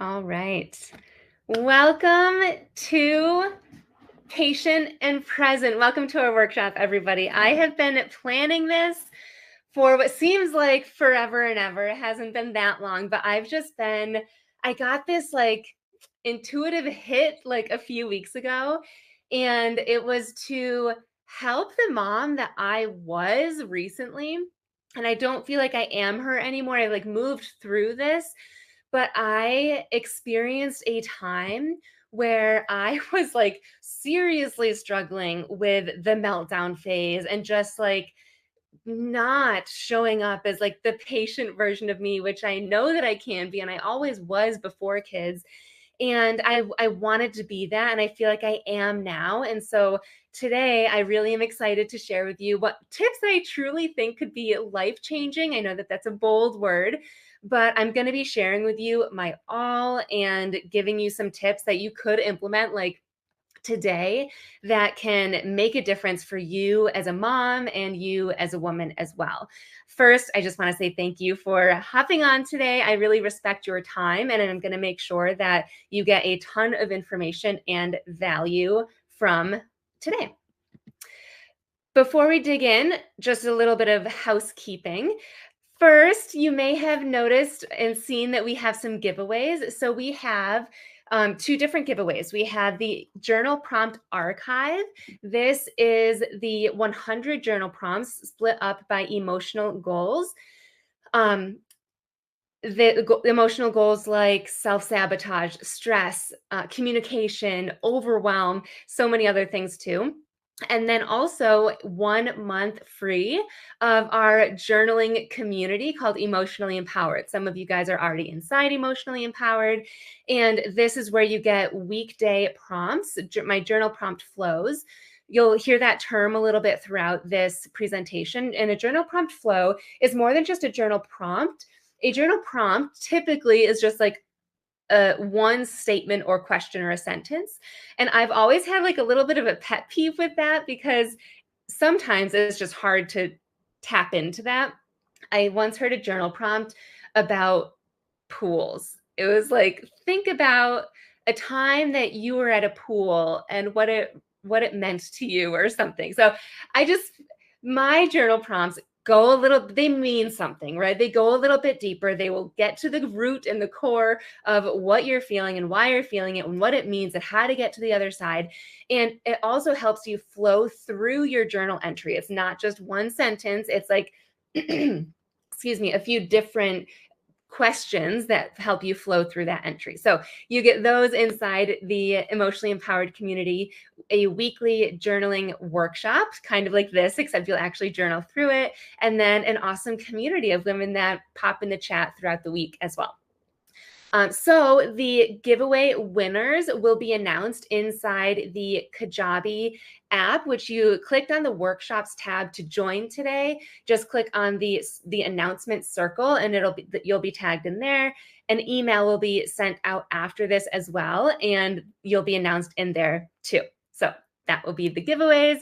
All right. Welcome to Patient and Present. Welcome to our workshop, everybody. I have been planning this for what seems like forever and ever. It hasn't been that long, but I got this intuitive hit like a few weeks ago, and it was to help the mom that I was recently. And I don't feel like I am her anymore. I moved through this, but I experienced a time where I was seriously struggling with the meltdown phase and just not showing up as the patient version of me, which I know that I can be and I always was before kids. And I wanted to be that, and I feel like I am now. And so today I really am excited to share with you what tips I truly think could be life changing. I know that that's a bold word, but I'm going to be sharing with you my all and giving you some tips that you could implement today that can make a difference for you as a mom and you as a woman as well. First, I just want to say thank you for hopping on today. I really respect your time, and I'm going to make sure that you get a ton of information and value from today. Before we dig in, just a little bit of housekeeping. First, you may have noticed and seen that we have some giveaways. So we have two different giveaways. We have the Journal Prompt Archive. This is the 100 journal prompts split up by emotional goals. The emotional goals like self-sabotage, stress, communication, overwhelm, so many other things too. And then also 1 month free of our journaling community called Emotionally Empowered. Some of you guys are already inside Emotionally Empowered. And this is where you get weekday prompts, my journal prompt flows. You'll hear that term a little bit throughout this presentation. And a journal prompt flow is more than just a journal prompt. A journal prompt typically is just one statement or question or a sentence. And I've always had a little bit of a pet peeve with that because sometimes it's just hard to tap into that. I once heard a journal prompt about pools. It was think about a time that you were at a pool and what it meant to you or something. So my journal prompts they mean something, right? They go a little bit deeper. They will get to the root and the core of what you're feeling and why you're feeling it and what it means and how to get to the other side. And it also helps you flow through your journal entry. It's not just one sentence. It's excuse me, a few different questions that help you flow through that entry. So you get those inside the Emotionally Empowered community, a weekly journaling workshop, kind of like this, except you'll actually journal through it, and then an awesome community of women that pop in the chat throughout the week as well. So the giveaway winners will be announced inside the Kajabi app, which you clicked on the workshops tab to join today. Just click on the announcement circle and you'll be tagged in there. An email will be sent out after this as well, and you'll be announced in there too. So that will be the giveaways.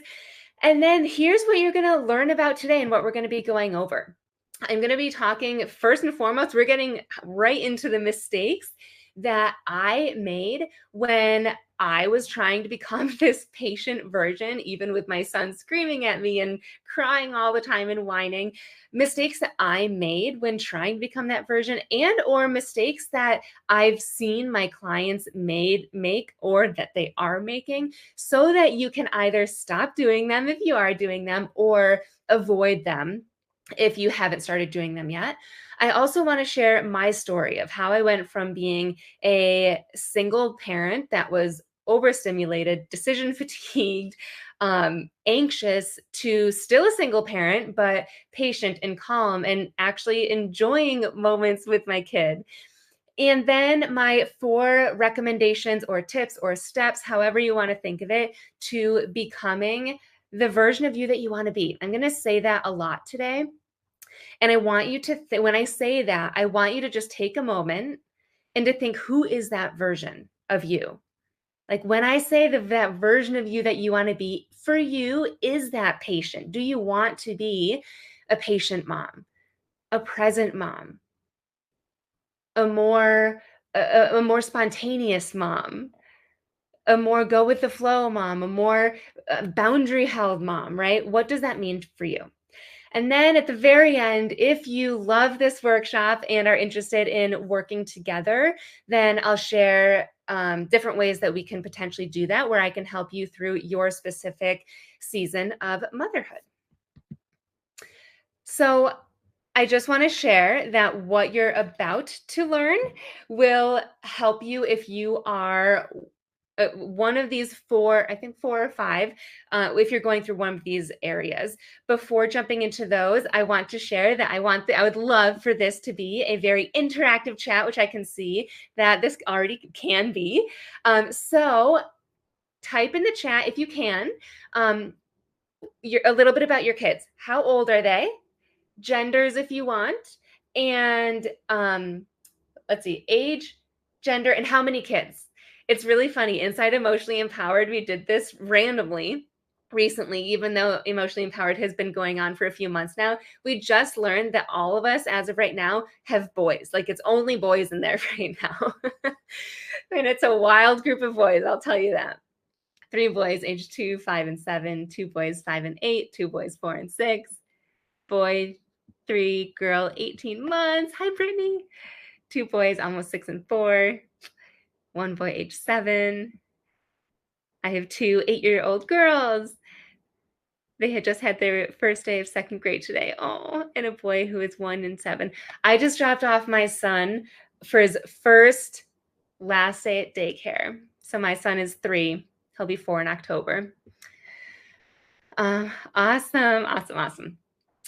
And then here's what you're going to learn about today and what we're going to be going over. I'm going to be talking first and foremost, we're getting right into the mistakes that I made when I was trying to become this patient version, even with my son screaming at me and crying all the time and whining. Mistakes that I made when trying to become that version, and or mistakes that I've seen my clients make or that they are making, so that you can either stop doing them if you are doing them or avoid them if you haven't started doing them yet. I also want to share my story of how I went from being a single parent that was overstimulated, decision fatigued, anxious, to still a single parent, but patient and calm and actually enjoying moments with my kid. And then my 4 recommendations or tips or steps, however you want to think of it, to becoming the version of you that you want to be. I'm going to say that a lot today. And I want you to, when I say that, I want you to just take a moment and to think, who is that version of you? When I say that version of you that you want to be, for you, is that patient? Do you want to be a patient mom, a present mom, a more a more spontaneous mom, a more go with the flow mom, a more boundary held mom, right? What does that mean for you? And then at the very end, if you love this workshop and are interested in working together, then I'll share different ways that we can potentially do that, where I can help you through your specific season of motherhood. So I just want to share that what you're about to learn will help you if you are one of these four, I think 4 or 5, if you're going through one of these areas. Before jumping into those, I want to share that I would love for this to be a very interactive chat, which I can see that this already can be. So type in the chat if you can, a little bit about your kids. How old are they? Genders if you want, and let's see, age, gender, and how many kids. It's really funny. Inside Emotionally Empowered, we did this randomly recently, even though Emotionally Empowered has been going on for a few months now. We just learned that all of us, as of right now, have boys. Like, it's only boys in there right now. And it's a wild group of boys, I'll tell you that. 3 boys, age 2, 5, and 7, 2 boys, 5 and 8, 2 boys, 4 and 6, boy 3, girl 18 months. Hi, Brittany. 2 boys, almost 6 and 4. 1 boy, age 7. I have 2 8-year-old girls. They had just had their first day of second grade today. Oh, and a boy who is 1 and 7. I just dropped off my son for his first last day at daycare. So my son is 3. He'll be 4 in October. Awesome.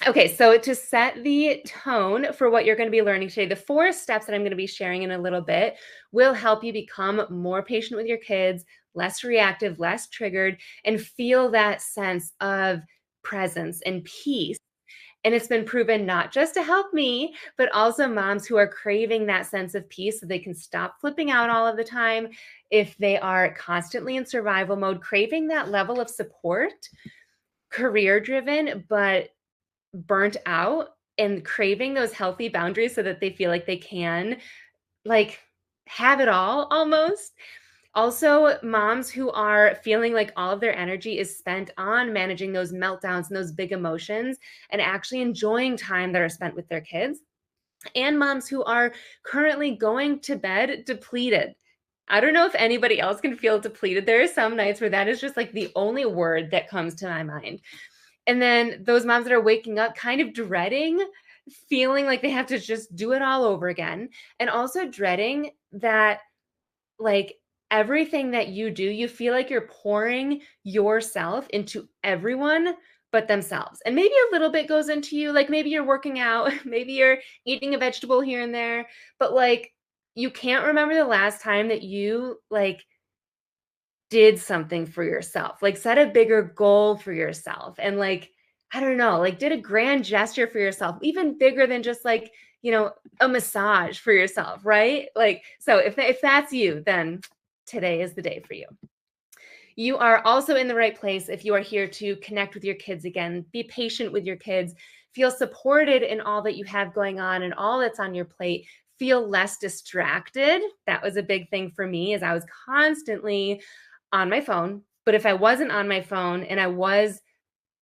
Okay, so to set the tone for what you're going to be learning today, the 4 steps that I'm going to be sharing in a little bit will help you become more patient with your kids, less reactive, less triggered, and feel that sense of presence and peace. And it's been proven not just to help me, but also moms who are craving that sense of peace so they can stop flipping out all of the time. If they are constantly in survival mode, craving that level of support, career driven, but burnt out, and craving those healthy boundaries so that they feel like they can, like, have it all almost. Also, moms who are feeling like all of their energy is spent on managing those meltdowns and those big emotions and actually enjoying time that are spent with their kids. And moms who are currently going to bed depleted. I don't know if anybody else can feel depleted. There are some nights where that is just like the only word that comes to my mind. And then those moms that are waking up kind of dreading, feeling like they have to just do it all over again. And also dreading that, like, everything that you do, you feel like you're pouring yourself into everyone but themselves. And maybe a little bit goes into you, like maybe you're working out, maybe you're eating a vegetable here and there, but like you can't remember the last time that you like did something for yourself, like set a bigger goal for yourself and like, I don't know, like did a grand gesture for yourself, even bigger than just like, a massage for yourself, right? Like, so if that's you, then today is the day for you. You are also in the right place if you are here to connect with your kids again, be patient with your kids, feel supported in all that you have going on and all that's on your plate, feel less distracted. That was a big thing for me, as I was constantly on my phone. But if I wasn't on my phone and I was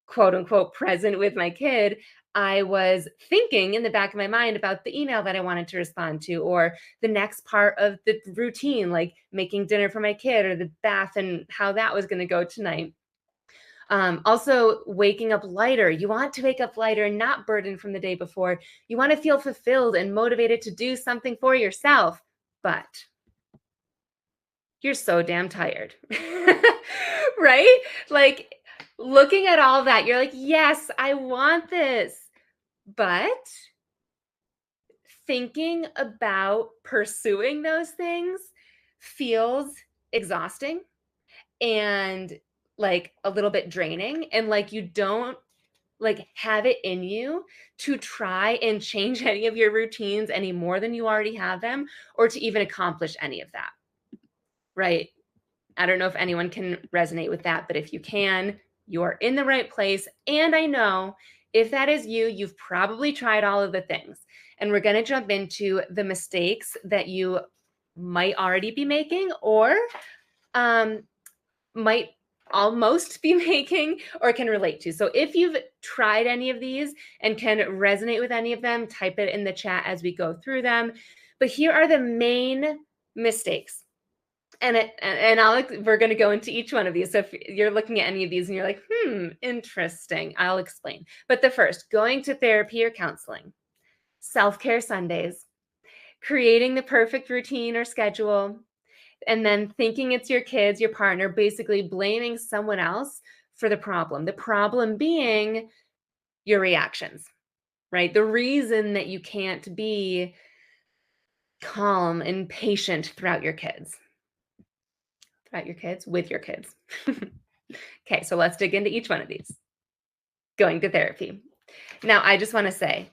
quote unquote present with my kid, I was thinking in the back of my mind about the email that I wanted to respond to, or the next part of the routine, like making dinner for my kid, or the bath and how that was going to go tonight. Also, waking up lighter. You want to wake up lighter and not burdened from the day before. You want to feel fulfilled and motivated to do something for yourself, but you're so damn tired, right? Like looking at all that, you're like, yes, I want this. But thinking about pursuing those things feels exhausting and like a little bit draining, and like you don't like have it in you to try and change any of your routines any more than you already have them, or to even accomplish any of that, right? I don't know if anyone can resonate with that, but if you can, you are in the right place. And I know if that is you, you've probably tried all of the things. And we're going to jump into the mistakes that you might already be making, or um, might almost be making or can relate to. So if you've tried any of these and can resonate with any of them, type it in the chat as we go through them. But here are the main mistakes. And we're going to go into each one of these. So if you're looking at any of these and you're like, interesting, I'll explain. But the first, going to therapy or counseling, self-care Sundays, creating the perfect routine or schedule, and then thinking it's your kids, your partner, basically blaming someone else for the problem. The problem being your reactions, right? The reason that you can't be calm and patient with your kids. Okay, so let's dig into each one of these. Going to therapy. Now, I just want to say,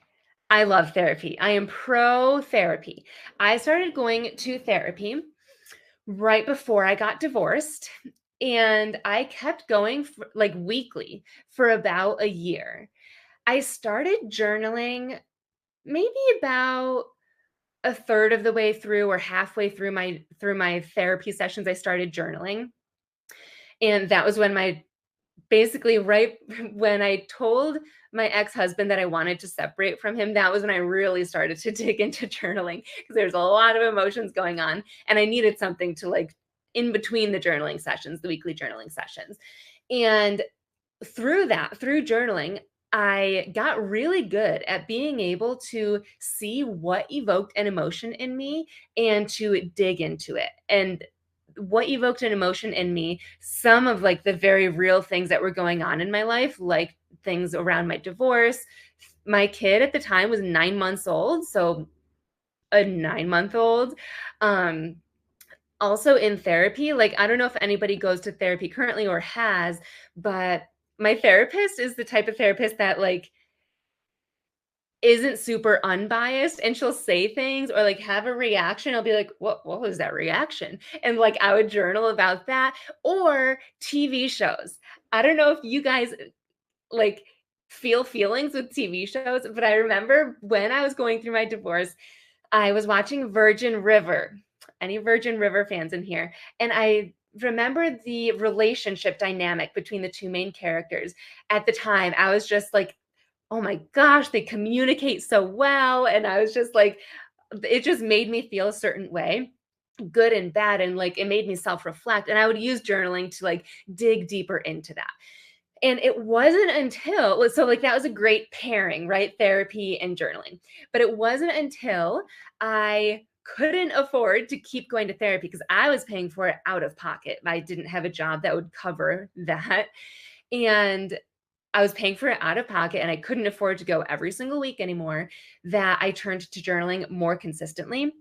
I love therapy. I am pro therapy. I started going to therapy right before I got divorced, and I kept going like weekly for about a year. I started journaling maybe about a third of the way through or halfway through my therapy sessions. I started journaling, and that was when my basically right when I told my ex-husband that I wanted to separate from him, that was when I really started to dig into journaling, because there's a lot of emotions going on and I needed something to like in between the journaling sessions, the weekly journaling sessions. And through journaling, I got really good at being able to see what evoked an emotion in me and to dig into it. And what evoked an emotion in me, some of like the very real things that were going on in my life, like things around my divorce. My kid at the time was 9 months old. So a 9-month old. Also in therapy, like, I don't know if anybody goes to therapy currently or has, but my therapist is the type of therapist that like isn't super unbiased, and she'll say things or like have a reaction. I'll be like, what was that reaction? And like I would journal about that. Or TV shows. I don't know if you guys like feel feelings with TV shows, but I remember when I was going through my divorce, I was watching Virgin River. Any Virgin River fans in here? And I remember the relationship dynamic between the two main characters. At the time, I was just like, oh my gosh, they communicate so well. And I was just like, it just made me feel a certain way, good and bad. And like, it made me self reflect. And I would use journaling to like dig deeper into that. And it wasn't until, so like that was a great pairing, right? Therapy and journaling. But it wasn't until I couldn't afford to keep going to therapy because I was paying for it out of pocket. I didn't have a job that would cover that. And I was paying for it out of pocket and I couldn't afford to go every single week anymore, that I turned to journaling more consistently.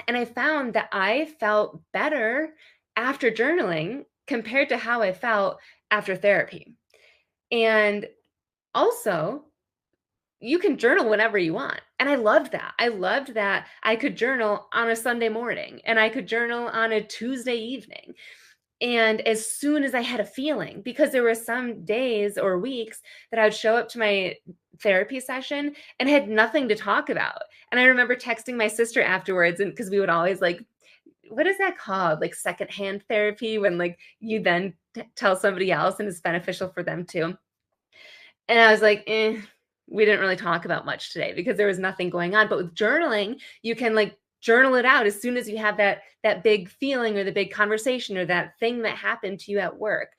And I found that I felt better after journaling compared to how I felt after therapy. And also, you can journal whenever you want. And I loved that. I loved that I could journal on a Sunday morning and I could journal on a Tuesday evening. And as soon as I had a feeling, because there were some days or weeks that I would show up to my therapy session and had nothing to talk about. And I remember texting my sister afterwards, and because we would always like, what is that called? Like secondhand therapy, when like you then tell somebody else and it's beneficial for them too. And I was like, we didn't really talk about much today because there was nothing going on. But with journaling, you can like journal it out as soon as you have that big feeling or the big conversation or that thing that happened to you at work.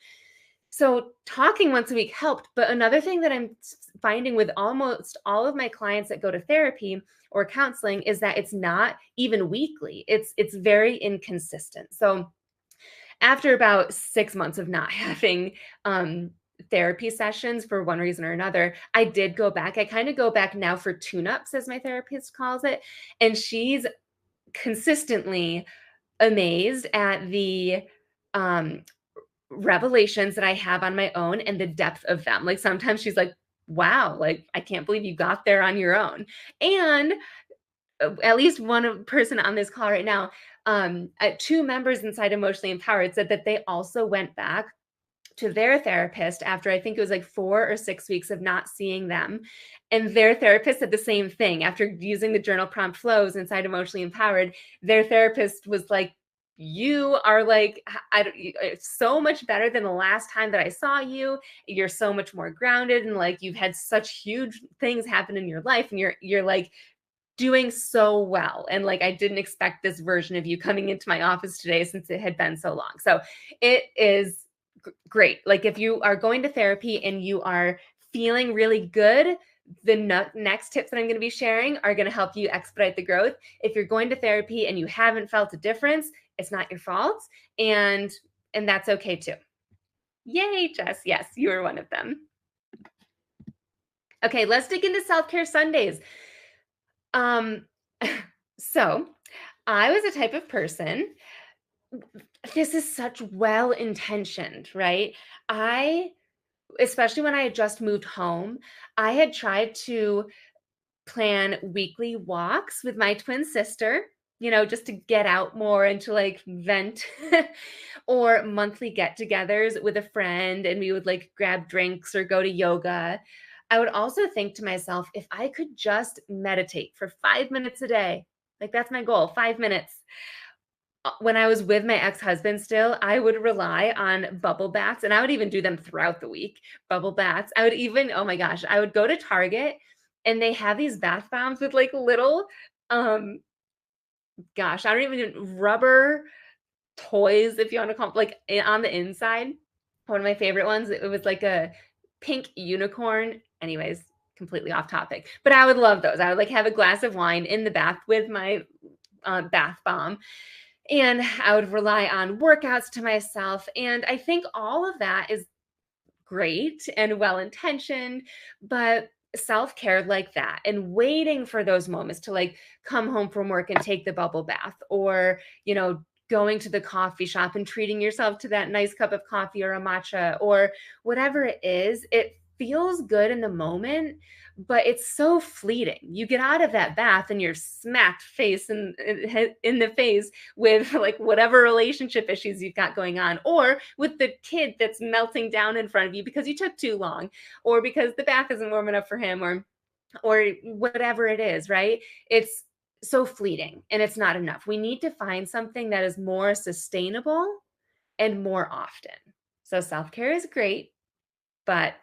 So talking once a week helped. But another thing that I'm finding with almost all of my clients that go to therapy or counseling is that it's not even weekly. It's very inconsistent. So after about 6 months of not having therapy sessions for one reason or another, I did go back. I kind of go back now for tune-ups, as my therapist calls it. And she's consistently amazed at the revelations that I have on my own and the depth of them. Like sometimes she's like, wow, like I can't believe you got there on your own. And at least one person on this call right now, 2 members inside Emotionally Empowered said that they also went back to their therapist after I think it was like 4 or 6 weeks of not seedon't them, and their therapist said the same thing after using the journal prompt flows inside Emotionally Empowered. Their therapist was like, "You are like, it's so much better than the last time that I saw you. You're so much more grounded, and like you've had such huge things happen in your life, and you're like doing so well. And like I didn't expect this version of you coming into my office today since it had been so long." So it is great. Like if you are going to therapy and you are feeling really good, the next tips that I'm going to be sharing are going to help you expedite the growth. If you're going to therapy and you haven't felt a difference, it's not your fault, and that's okay too. Yay, Jess. Yes, you are one of them. Okay, let's dig into self-care Sundays. Um so I was a type of person, this is such well-intentioned, right? I especially when I had just moved home, I had tried to plan weekly walks with my twin sister, just to get out more and to like vent, or monthly get-togethers with a friend, and we would like grab drinks or go to yoga. I would also think to myself, if I could just meditate for 5 minutes a day, like that's my goal, 5 minutes. When I was with my ex-husband still, I would rely on bubble baths, and I would even do them throughout the week, bubble baths. I would even, oh my gosh, I would go to Target and they have these bath bombs with like little, um, gosh, I don't even rubber toys, if you want to call 'em, like on the inside. One of my favorite ones, it was like a pink unicorn. Anyways, completely off topic, but I would love those. I would like have a glass of wine in the bath with my bath bomb, and I would rely on workouts to myself. And I think all of that is great and well intentioned, but self care like that and waiting for those moments to like come home from work and take the bubble bath, or, going to the coffee shop and treating yourself to that nice cup of coffee or a matcha or whatever it is, it feels good in the moment, but it's so fleeting. You get out of that bath and you're smacked face in the face with like whatever relationship issues you've got going on, or with the kid that's melting down in front of you because you took too long, or because the bath isn't warm enough for him, or whatever it is, right? It's so fleeting and it's not enough. We need to find something that is more sustainable and more often. So self-care is great, but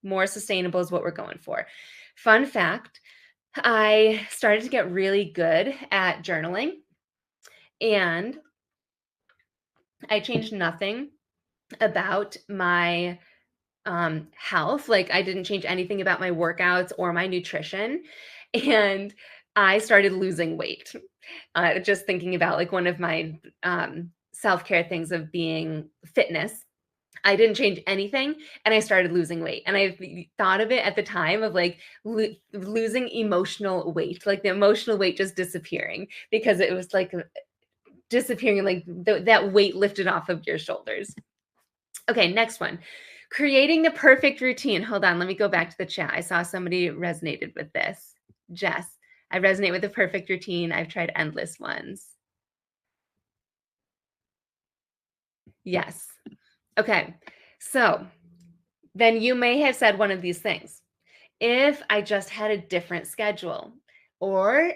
more sustainable is what we're going for. Fun fact, I started to get really good at journaling, and I changed nothing about my health. Like I didn't change anything about my workouts or my nutrition. And I started losing weight. Just thinking about like one of my self-care things of being fitness. I didn't change anything and I started losing weight. And I thought of it at the time of like losing emotional weight, like the emotional weight just disappearing, because it was like disappearing, like that weight lifted off of your shoulders. Okay, next one. Creating the perfect routine. Hold on, let me go back to the chat. I saw somebody resonated with this. Jess, I resonate with the perfect routine. I've tried endless ones. Yes. Okay. So then you may have said one of these things. If I just had a different schedule, or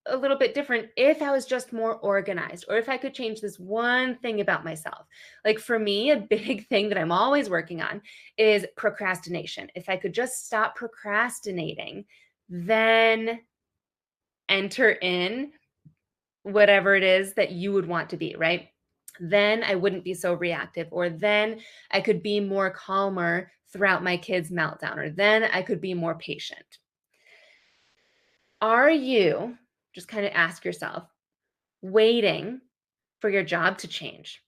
a little bit different, if I was just more organized, or if I could change this one thing about myself. Like for me, a big thing that I'm always working on is procrastination. If I could just stop procrastinating, then enter in whatever it is that you would want to be, right? Then I wouldn't be so reactive, or then I could be more calmer throughout my kids' meltdown, or then I could be more patient. Are you, just kind of ask yourself, waiting for your job to change?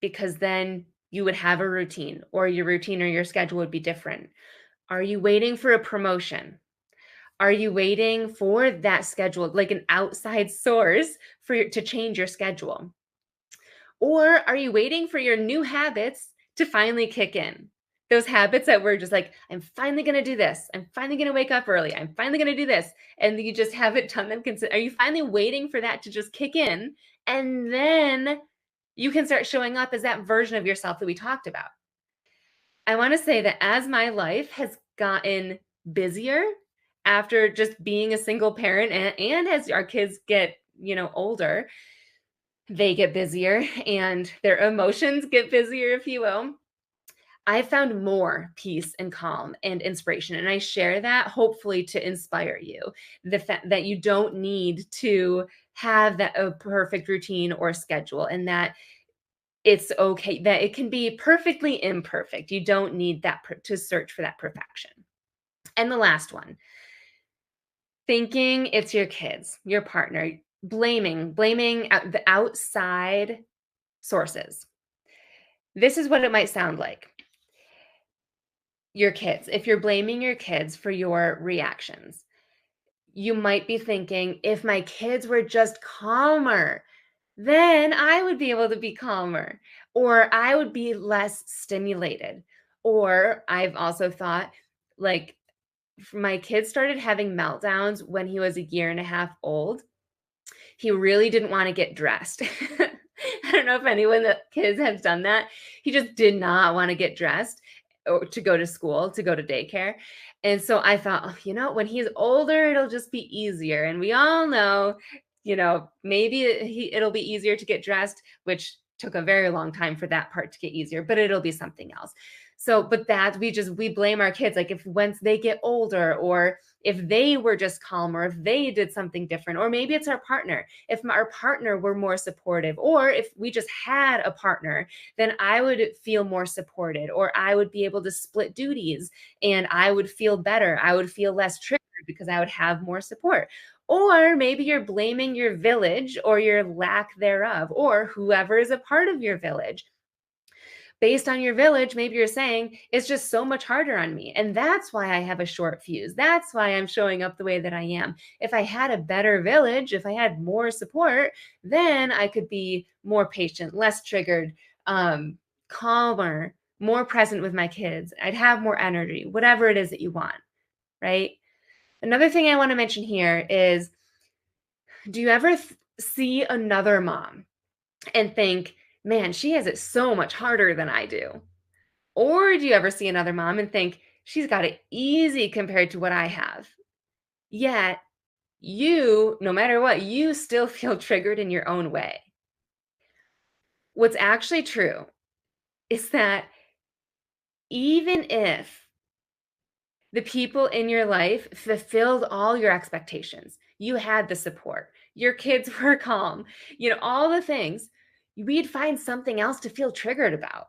Because then you would have a routine, or your routine or your schedule would be different. Are you waiting for a promotion? Are you waiting for that schedule, like an outside source to change your schedule? Or are you waiting for your new habits to finally kick in? Those habits that were just like, I'm finally going to do this. I'm finally going to wake up early. I'm finally going to do this. And you just haven't done them. Are you finally waiting for that to just kick in? And then you can start showing up as that version of yourself that we talked about. I want to say that as my life has gotten busier after just being a single parent and as our kids get, older, they get busier and their emotions get busier, if you will. I found more peace and calm and inspiration. And I share that hopefully to inspire you. The fact that you don't need to have that a perfect routine or schedule, and that it's okay, that it can be perfectly imperfect. You don't need that to search for that perfection. And the last one, thinking it's your kids, your partner, blaming the outside sources. This is what it might sound like. Your kids, if you're blaming your kids for your reactions, you might be thinking, if my kids were just calmer, then I would be able to be calmer, or I would be less stimulated. Or I've also thought, like, my kid started having meltdowns when he was a year and a half old. He really didn't want to get dressed. I don't know if anyone that kids have done that. He just did not want to get dressed or to go to school, to go to daycare. And so I thought, oh, when he's older, it'll just be easier. And we all know, maybe it'll be easier to get dressed, which took a very long time for that part to get easier, but it'll be something else. So, but that we blame our kids, like if once they get older, or if they were just calmer, if they did something different, or maybe it's our partner. If our partner were more supportive, or if we just had a partner, then I would feel more supported, or I would be able to split duties and I would feel better. I would feel less triggered because I would have more support. Or maybe you're blaming your village or your lack thereof, or whoever is a part of your village. Based on your village, maybe you're saying it's just so much harder on me. And that's why I have a short fuse. That's why I'm showing up the way that I am. If I had a better village, if I had more support, then I could be more patient, less triggered, calmer, more present with my kids. I'd have more energy, whatever it is that you want, right? Another thing I want to mention here is, do you ever see another mom and think, man, she has it so much harder than I do? Or do you ever see another mom and think, she's got it easy compared to what I have? Yet, you, no matter what, you still feel triggered in your own way. What's actually true is that even if the people in your life fulfilled all your expectations, you had the support, your kids were calm, all the things, we'd find something else to feel triggered about,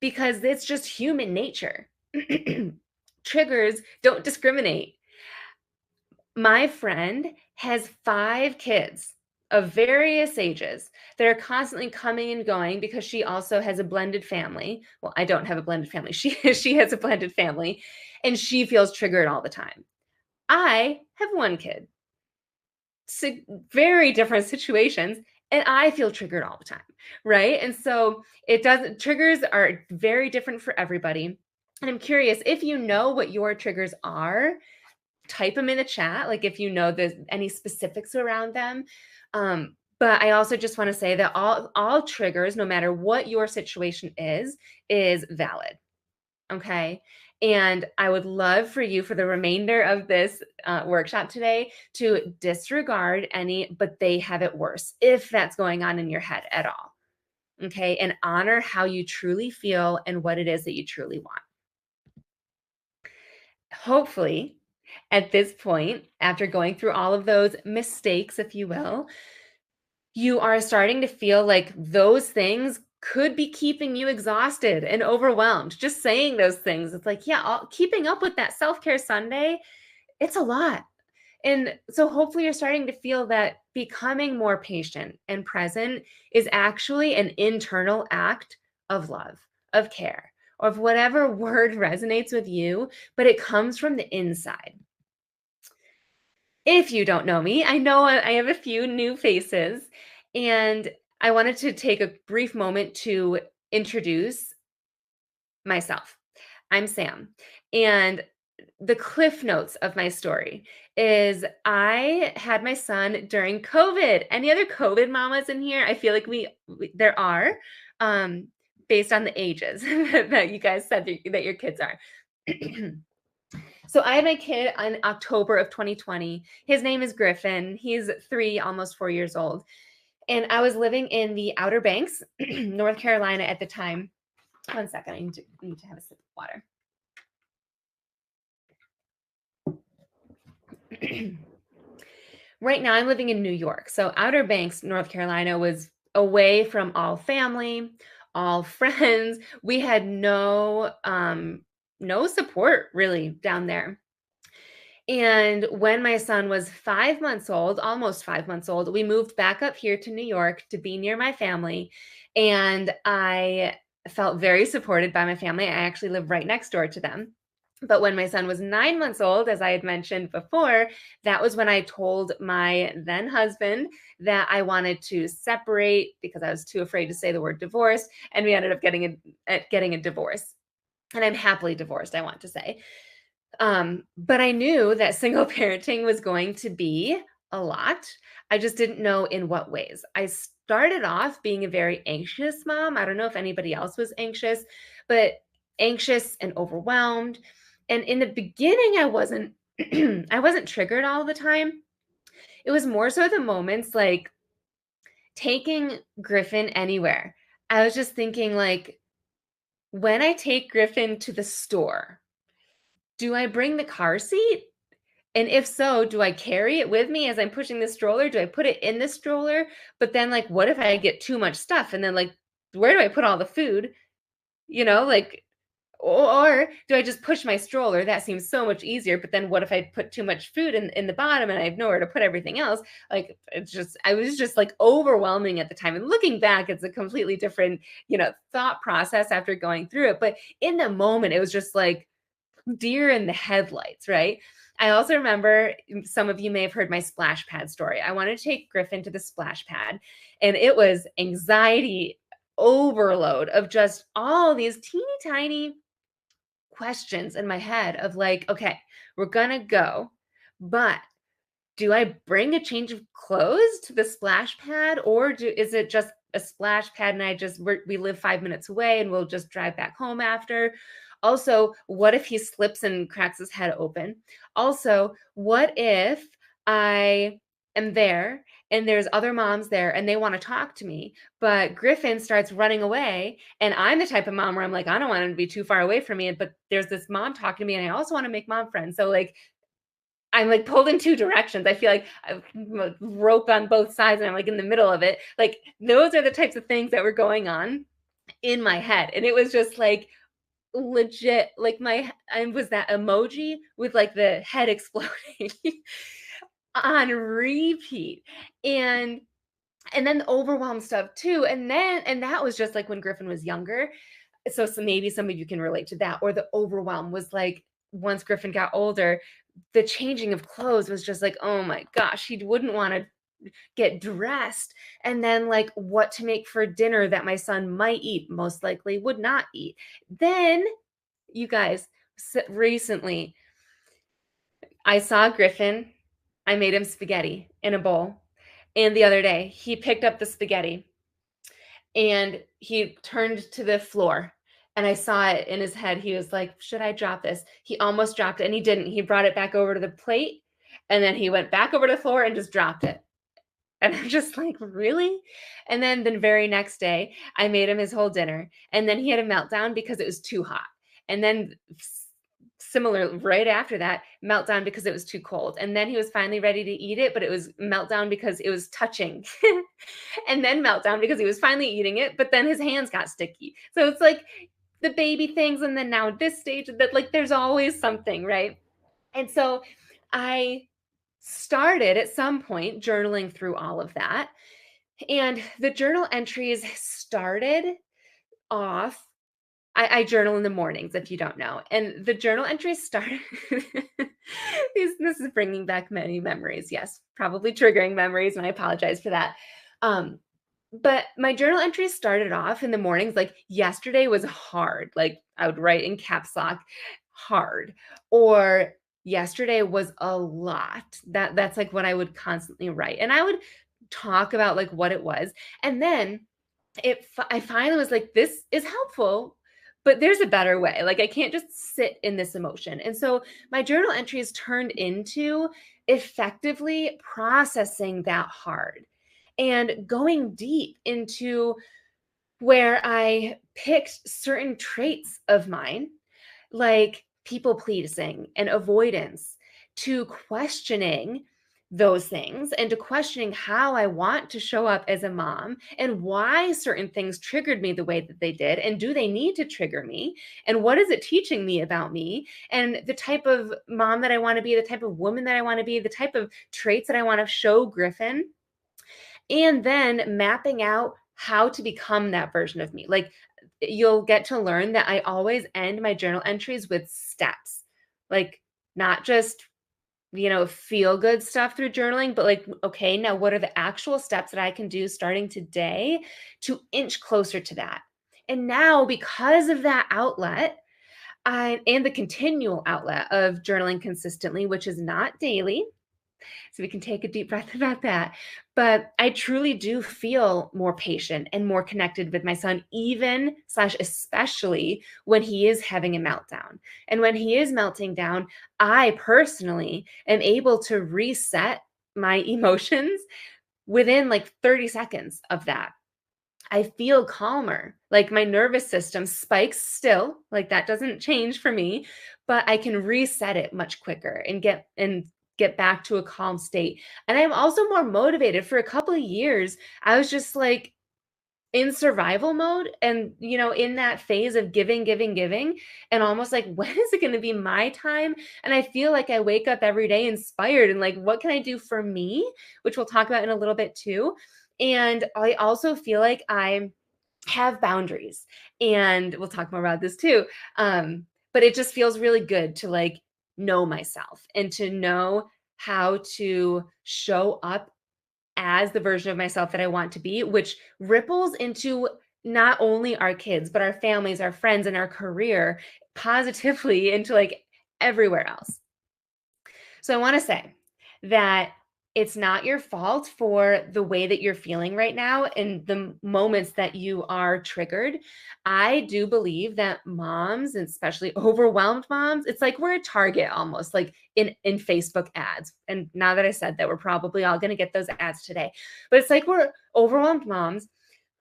because it's just human nature. Triggers don't discriminate. My friend has 5 kids of various ages that are constantly coming and going, because she also has a blended family. Well, I don't have a blended family. She has a blended family, and she feels triggered all the time. I have 1 kid. Very different situations, and I feel triggered all the time, right? And so triggers are very different for everybody. And I'm curious, if you know what your triggers are, type them in the chat, like if you know there's any specifics around them. But I also just want to say that all triggers, no matter what your situation is valid. Okay. And I would love for you, for the remainder of this workshop today, to disregard any, but they have it worse, if that's going on in your head at all. Okay. And honor how you truly feel and what it is that you truly want. Hopefully, at this point, after going through all of those mistakes, if you will, you are starting to feel like those things could be keeping you exhausted and overwhelmed. Just saying those things, it's like, yeah, keeping up with that self-care Sunday, it's a lot. And so hopefully you're starting to feel that becoming more patient and present is actually an internal act of love, of care, or of whatever word resonates with you, but it comes from the inside. If you don't know me, I know I have a few new faces, and I wanted to take a brief moment to introduce myself. I'm Sam, and the cliff notes of my story is I had my son during COVID. Any other COVID mamas in here? I feel like there are. based on the ages that you guys said that your kids are. So I had my kid in October of 2020. His name is Griffin. He's 3, almost 4 years old. And I was living in the Outer Banks, North Carolina at the time. One second, I need to have a sip of water. Right now I'm living in New York. So Outer Banks, North Carolina was away from all family, all friends. We had no support really down there. And when my son was 5 months old, almost 5 months old, we moved back up here to New York to be near my family. And I felt very supported by my family. I actually live right next door to them. But when my son was 9 months old, as I had mentioned before, that was when I told my then husband that I wanted to separate because I was too afraid to say the word divorce. And we ended up getting a divorce. And I'm happily divorced, I want to say. But I knew that single parenting was going to be a lot. I just didn't know in what ways. I started off being a very anxious mom. I don't know if anybody else was anxious, but anxious and overwhelmed. And in the beginning, I wasn't I wasn't triggered all the time. It was more so the moments like taking Griffin anywhere. I was just thinking like when I take Griffin to the store, do I bring the car seat? And if so, do I carry it with me as I'm pushing the stroller? Do I put it in the stroller? But then, like, what if I get too much stuff? And then, like, where do I put all the food? Like, or do I just push my stroller? That seems so much easier. But then what if I put too much food in the bottom and I have nowhere to put everything else? Like, I was just like overwhelming at the time. And looking back, it's a completely different, thought process after going through it. But in the moment, it was just like, deer in the headlights, right? I also remember some of you may have heard my splash pad story. I wanted to take Griffin to the splash pad, and it was anxiety overload of just all these teeny tiny questions in my head of like, okay, we're gonna go, but do I bring a change of clothes to the splash pad, or is it just a splash pad and we live 5 minutes away and we'll just drive back home after? Also, what if he slips and cracks his head open? Also, what if I am there and there's other moms there and they want to talk to me, but Griffin starts running away and I'm the type of mom where I'm like, I don't want him to be too far away from me, but there's this mom talking to me and I also want to make mom friends. So like I'm like pulled in two directions. I feel like I've rope on both sides and I'm like in the middle of it. Like those are the types of things that were going on in my head. And it was just like legit, like I was that emoji with like the head exploding on repeat. And then the overwhelm stuff too. And that was just like when Griffin was younger. So maybe some of you can relate to that. Or the overwhelm was like once Griffin got older, the changing of clothes was just like, oh my gosh, he wouldn't want to get dressed. And then like what to make for dinner that my son might eat, most likely would not eat. Then you guys, recently I saw Griffin. I made him spaghetti in a bowl. And the other day he picked up the spaghetti and he turned to the floor and I saw it in his head. He was like, should I drop this? He almost dropped it and he didn't. He brought it back over to the plate and then he went back over to the floor and just dropped it. And I'm just like, really? And then the very next day, I made him his whole dinner. And then he had a meltdown because it was too hot. And then similar right after that, meltdown because it was too cold. And then he was finally ready to eat it, but it was meltdown because it was touching. And then meltdown because he was finally eating it, but then his hands got sticky. So it's like the baby things. And then now at this stage that like there's always something, right? And so I started at some point journaling through all of that. And the journal entries started off. I journal in the mornings, if you don't know. And the journal entries started. This is bringing back many memories. Yes, probably triggering memories, and I apologize for that. But my journal entries started off in the mornings. Like yesterday was hard. Like I would write in caps lock, hard, or yesterday was a lot. That's like what I would constantly write, and I would talk about like what it was, and then I finally was like, this is helpful, but there's a better way. Like, I can't just sit in this emotion. And so my journal entries turned into effectively processing that hard and going deep into where I picked certain traits of mine, like people pleasing and avoidance, to questioning those things and to questioning how I want to show up as a mom and why certain things triggered me the way that they did. And do they need to trigger me? And what is it teaching me about me? And the type of mom that I want to be, the type of woman that I want to be, the type of traits that I want to show Griffin, and then mapping out how to become that version of me. Like, you'll get to learn that I always end my journal entries with steps, like not just, feel good stuff through journaling, but like, okay, now what are the actual steps that I can do starting today to inch closer to that? And now, because of that outlet, and the continual outlet of journaling consistently, which is not daily, so we can take a deep breath about that. But I truly do feel more patient and more connected with my son, even slash especially when he is having a meltdown. And when he is melting down, I personally am able to reset my emotions within like 30 seconds of that. I feel calmer. Like, my nervous system spikes still, like that doesn't change for me, but I can reset it much quicker and get back to a calm state. And I'm also more motivated. For a couple of years, I was just like in survival mode and, in that phase of giving, giving, giving, and almost like, when is it going to be my time? And I feel like I wake up every day inspired and like, what can I do for me? Which we'll talk about in a little bit too. And I also feel like I have boundaries, and we'll talk more about this too. But it just feels really good to like know myself and to know how to show up as the version of myself that I want to be, which ripples into not only our kids, but our families, our friends, and our career positively into like everywhere else. So I want to say that it's not your fault for the way that you're feeling right now and the moments that you are triggered. I do believe that moms, and especially overwhelmed moms, it's like we're a target almost, like in Facebook ads. And now that I said that, we're probably all going to get those ads today. But it's like we're overwhelmed moms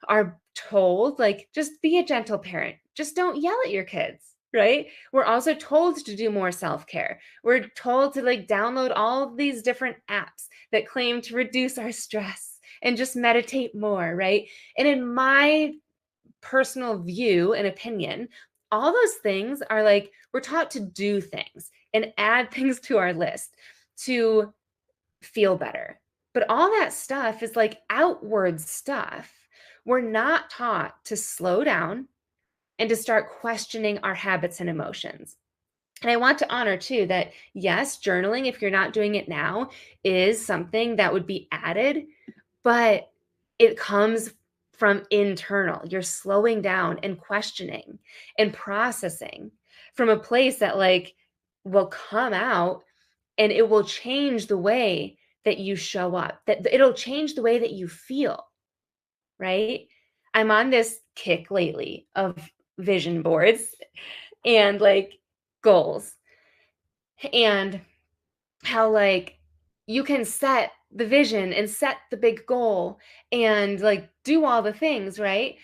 are told, like, just be a gentle parent. Just don't yell at your kids, right? We're also told to do more self-care. We're told to like download all of these different apps that claim to reduce our stress and just meditate more, right? And in my personal view and opinion, all those things are like, we're taught to do things and add things to our list to feel better. But all that stuff is like outward stuff. We're not taught to slow down and to start questioning our habits and emotions. And I want to honor too that, yes, journaling, if you're not doing it now, is something that would be added, but it comes from internal. You're slowing down and questioning and processing from a place that like will come out, and it will change the way that you show up, that it'll change the way that you feel, right? I'm on this kick lately of vision boards and like goals, and how like you can set the vision and set the big goal and like do all the things, right?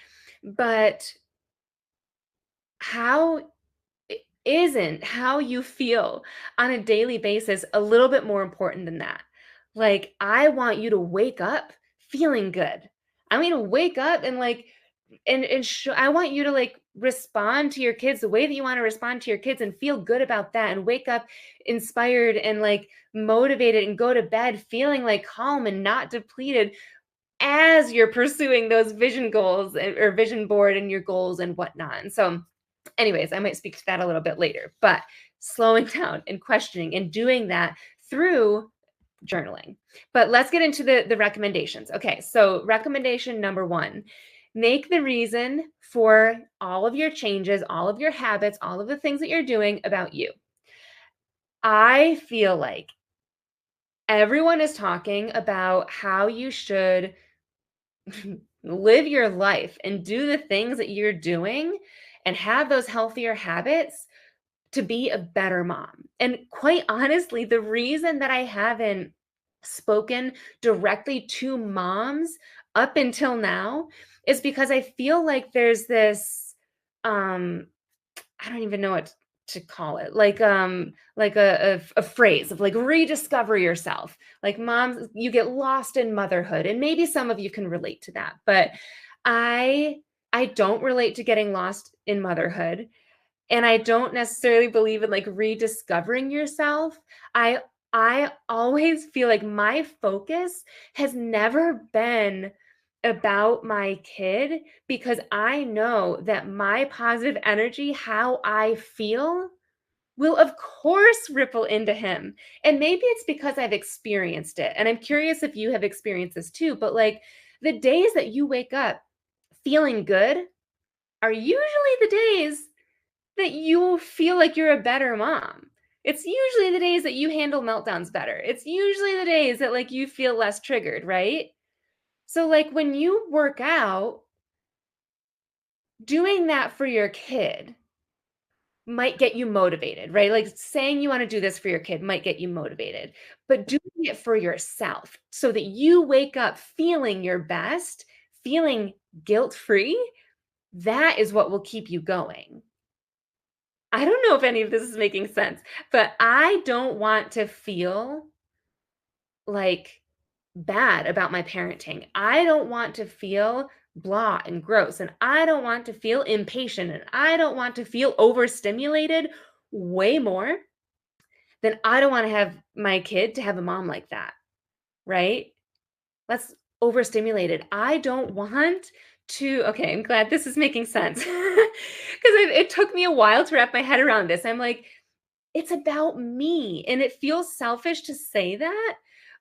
But how isn't how you feel on a daily basis a little bit more important than that? Like, I want you to wake up feeling good. I want you to wake up and like, I want you to like respond to your kids the way that you want to respond to your kids and feel good about that and wake up inspired and like motivated and go to bed feeling like calm and not depleted as you're pursuing those vision goals or vision board and your goals and whatnot. And so, anyways, I might speak to that a little bit later, but slowing down and questioning and doing that through journaling. But let's get into the recommendations. Okay, so recommendation number 1, make the reason for all of your changes, all of your habits, all of the things that you're doing about you. I feel like everyone is talking about how you should live your life and do the things that you're doing and have those healthier habits to be a better mom. And quite honestly, the reason that I haven't spoken directly to moms up until now is because I feel like there's this I don't even know what to call it. Like a phrase of like rediscover yourself. Like moms, you get lost in motherhood. And maybe some of you can relate to that. But I I don't relate to getting lost in motherhood. And I don't necessarily believe in like rediscovering yourself. I I always feel like my focus has never been about my kid because I know that my positive energy, how I feel, will of course ripple into him. And maybe it's because I've experienced it. And I'm curious if you have experienced this too, but like the days that you wake up feeling good are usually the days that you feel like you're a better mom. It's usually the days that you handle meltdowns better. It's usually the days that like you feel less triggered, right? So like when you work out, doing that for your kid might get you motivated, right? Like saying you want to do this for your kid might get you motivated, but doing it for yourself so that you wake up feeling your best, feeling guilt-free, that is what will keep you going. I don't know if any of this is making sense, but I don't want to feel like bad about my parenting. I don't want to feel blah and gross, and I don't want to feel impatient, and I don't want to feel overstimulated way more than I don't want to have my kid to have a mom like that, right? That's overstimulated. I don't want to okay, I'm glad this is making sense because it took me a while to wrap my head around this. I'm like, it's about me, and it feels selfish to say that,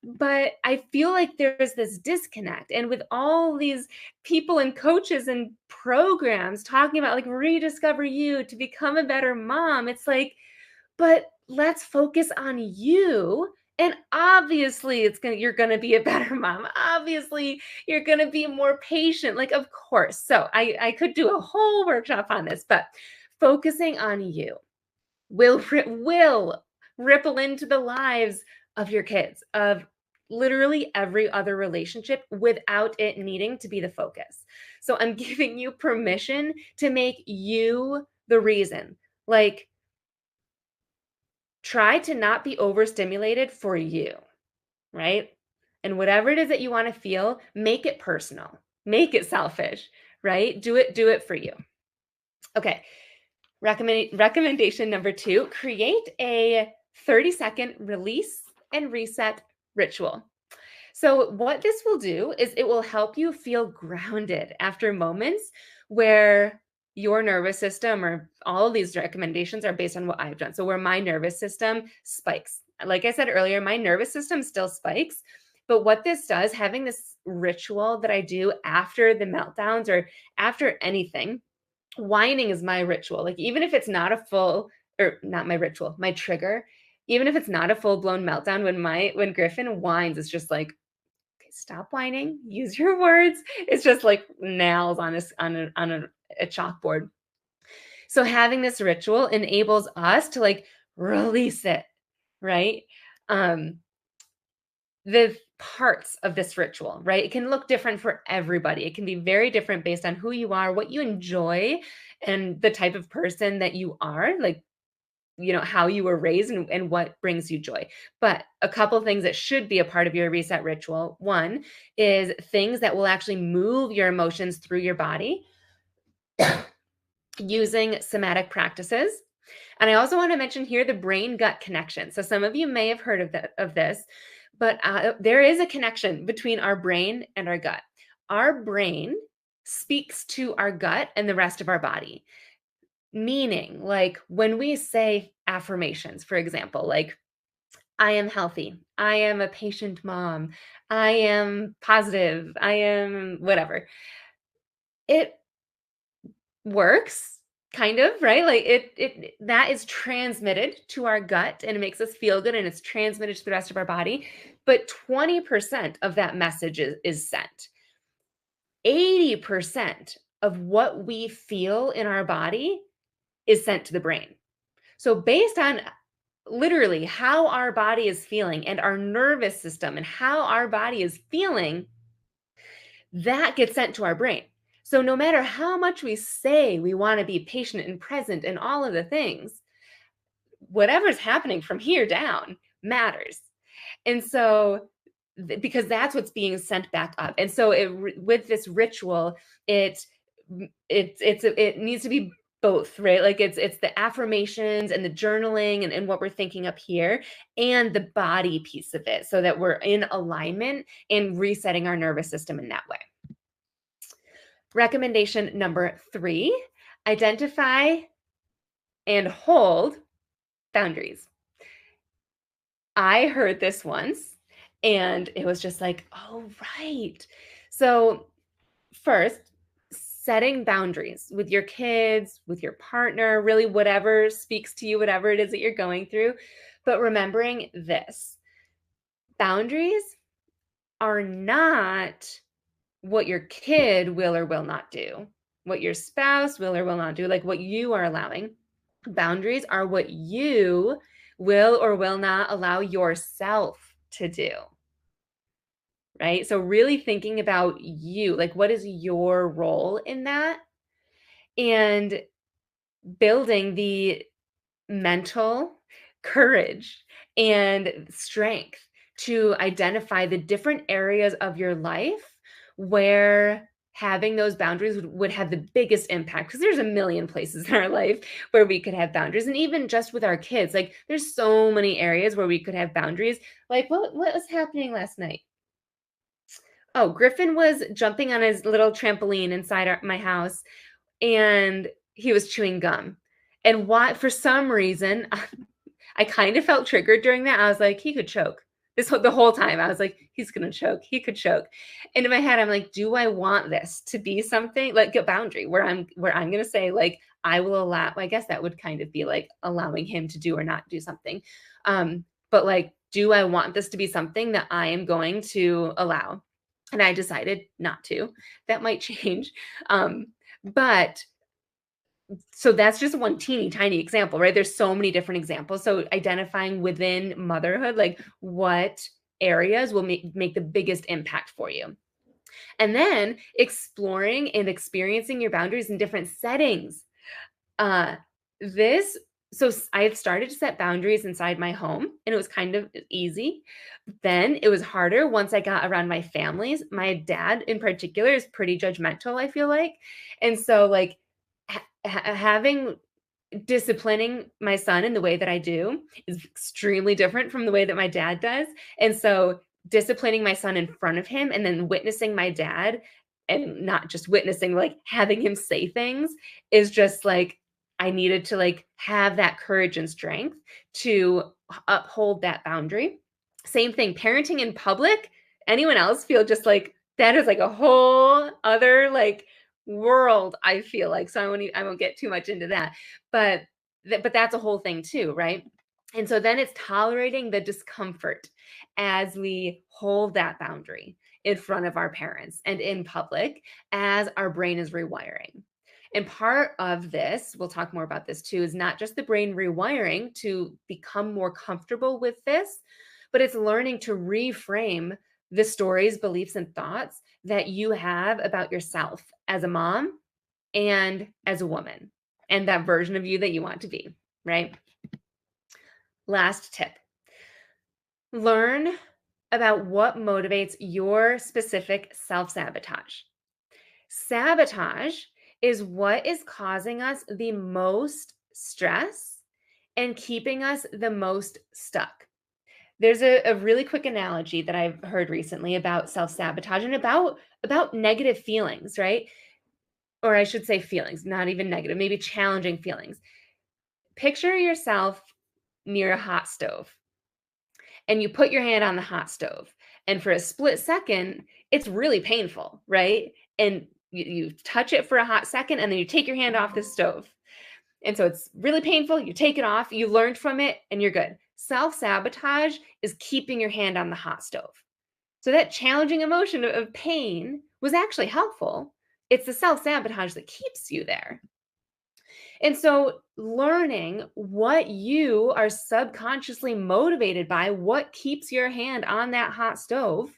but I feel like there's this disconnect, and with all these people and coaches and programs talking about, like, rediscover you to become a better mom, it's like, but let's focus on you, and obviously you're gonna be a better mom. Obviously, you're gonna be more patient, like, of course. So I could do a whole workshop on this, but focusing on you will ripple into the lives of your kids, of literally every other relationship without it needing to be the focus. So I'm giving you permission to make you the reason. Like, try to not be overstimulated for you, right? And whatever it is that you want to feel, make it personal, make it selfish, right? Do it for you. Okay. Recommendation number 2, create a 30-second release and reset ritual. So, what this will do is it will help you feel grounded after moments where your nervous system, or all of these recommendations are based on what I've done. So, where my nervous system spikes. Like I said earlier, my nervous system still spikes. But what this does, having this ritual that I do after the meltdowns or after anything, whining is my ritual. Like, even if it's not a full or not my ritual, my trigger, even if it's not a full-blown meltdown, when Griffin whines, it's just like, "Okay, stop whining, use your words." It's just like nails on a chalkboard. So having this ritual enables us to like release it, right? Um, the parts of this ritual, right? It can look different for everybody. It can be very different based on who you are, what you enjoy, and the type of person that you are, like, how you were raised and what brings you joy. But a couple things that should be a part of your reset ritual. One is things that will actually move your emotions through your body using somatic practices. And I also want to mention here the brain gut connection. So some of you may have heard of this, but there is a connection between our brain and our gut. Our brain speaks to our gut and the rest of our body. Meaning, like when we say affirmations, for example, like, I am healthy, I am a patient mom, I am positive, I am whatever. It works kind of, right? Like it that is transmitted to our gut and it makes us feel good and it's transmitted to the rest of our body. But 20% of that message is sent. 80% of what we feel in our body is sent to the brain. So, based on literally how our body is feeling and our nervous system and how our body is feeling, that gets sent to our brain. So, no matter how much we say we want to be patient and present and all of the things, whatever's happening from here down matters. And so, because that's what's being sent back up. And so, with this ritual, it it needs to be both, right? Like it's the affirmations and the journaling and what we're thinking up here and the body piece of it so that we're in alignment and resetting our nervous system in that way. Recommendation number 3, identify and hold boundaries. I heard this once and it was just like, oh, right. So, first, setting boundaries with your kids, with your partner, really whatever speaks to you, whatever it is that you're going through. But remembering this, boundaries are not what your kid will or will not do, what your spouse will or will not do, like what you are allowing. Boundaries are what you will or will not allow yourself to do, right? So, really thinking about you, like what is your role in that? And building the mental courage and strength to identify the different areas of your life where having those boundaries would have the biggest impact, because there's a million places in our life where we could have boundaries. And even just with our kids, like there's so many areas where we could have boundaries. Like what was happening last night? Oh, Griffin was jumping on his little trampoline inside my house, and he was chewing gum. And why, for some reason, I kind of felt triggered during that. I was like, he could choke. The whole time I was like, he's gonna choke. He could choke. And in my head, I'm like, do I want this to be something like a boundary where I'm gonna say, like, I will allow, I guess that would kind of be like allowing him to do or not do something. But like, do I want this to be something that I am going to allow? And I decided not to. That might change. But so that's just one teeny tiny example, right? There's so many different examples. So identifying within motherhood, like what areas will make the biggest impact for you. And then exploring and experiencing your boundaries in different settings. Uh, this, so I had started to set boundaries inside my home and it was kind of easy. Then it was harder once I got around my families. My dad in particular is pretty judgmental, I feel like. And so like having disciplining my son in the way that I do is extremely different from the way that my dad does. And so disciplining my son in front of him and then witnessing my dad and not just witnessing, like having him say things is just like I needed to like have that courage and strength to uphold that boundary. Same thing, parenting in public. Anyone else feel just like that is like a whole other like world, I feel like. So I won't get too much into that. But but that's a whole thing too, right? And so then it's tolerating the discomfort as we hold that boundary in front of our parents and in public as our brain is rewiring. And part of this, we'll talk more about this too, is not just the brain rewiring to become more comfortable with this, but it's learning to reframe the stories, beliefs, and thoughts that you have about yourself as a mom and as a woman and that version of you that you want to be, right? Last tip, learn about what motivates your specific self sabotage. Sabotage is what is causing us the most stress and keeping us the most stuck. There's a really quick analogy that I've heard recently about self-sabotage and about negative feelings, right? Or I should say feelings, not even negative, maybe challenging feelings. Picture yourself near a hot stove and you put your hand on the hot stove. And for a split second, it's really painful, right? And you touch it for a hot second and then you take your hand off the stove. And so it's really painful. You take it off, you learned from it, and you're good. Self sabotage is keeping your hand on the hot stove. So that challenging emotion of pain was actually helpful. It's the self sabotage that keeps you there. And so, learning what you are subconsciously motivated by, what keeps your hand on that hot stove,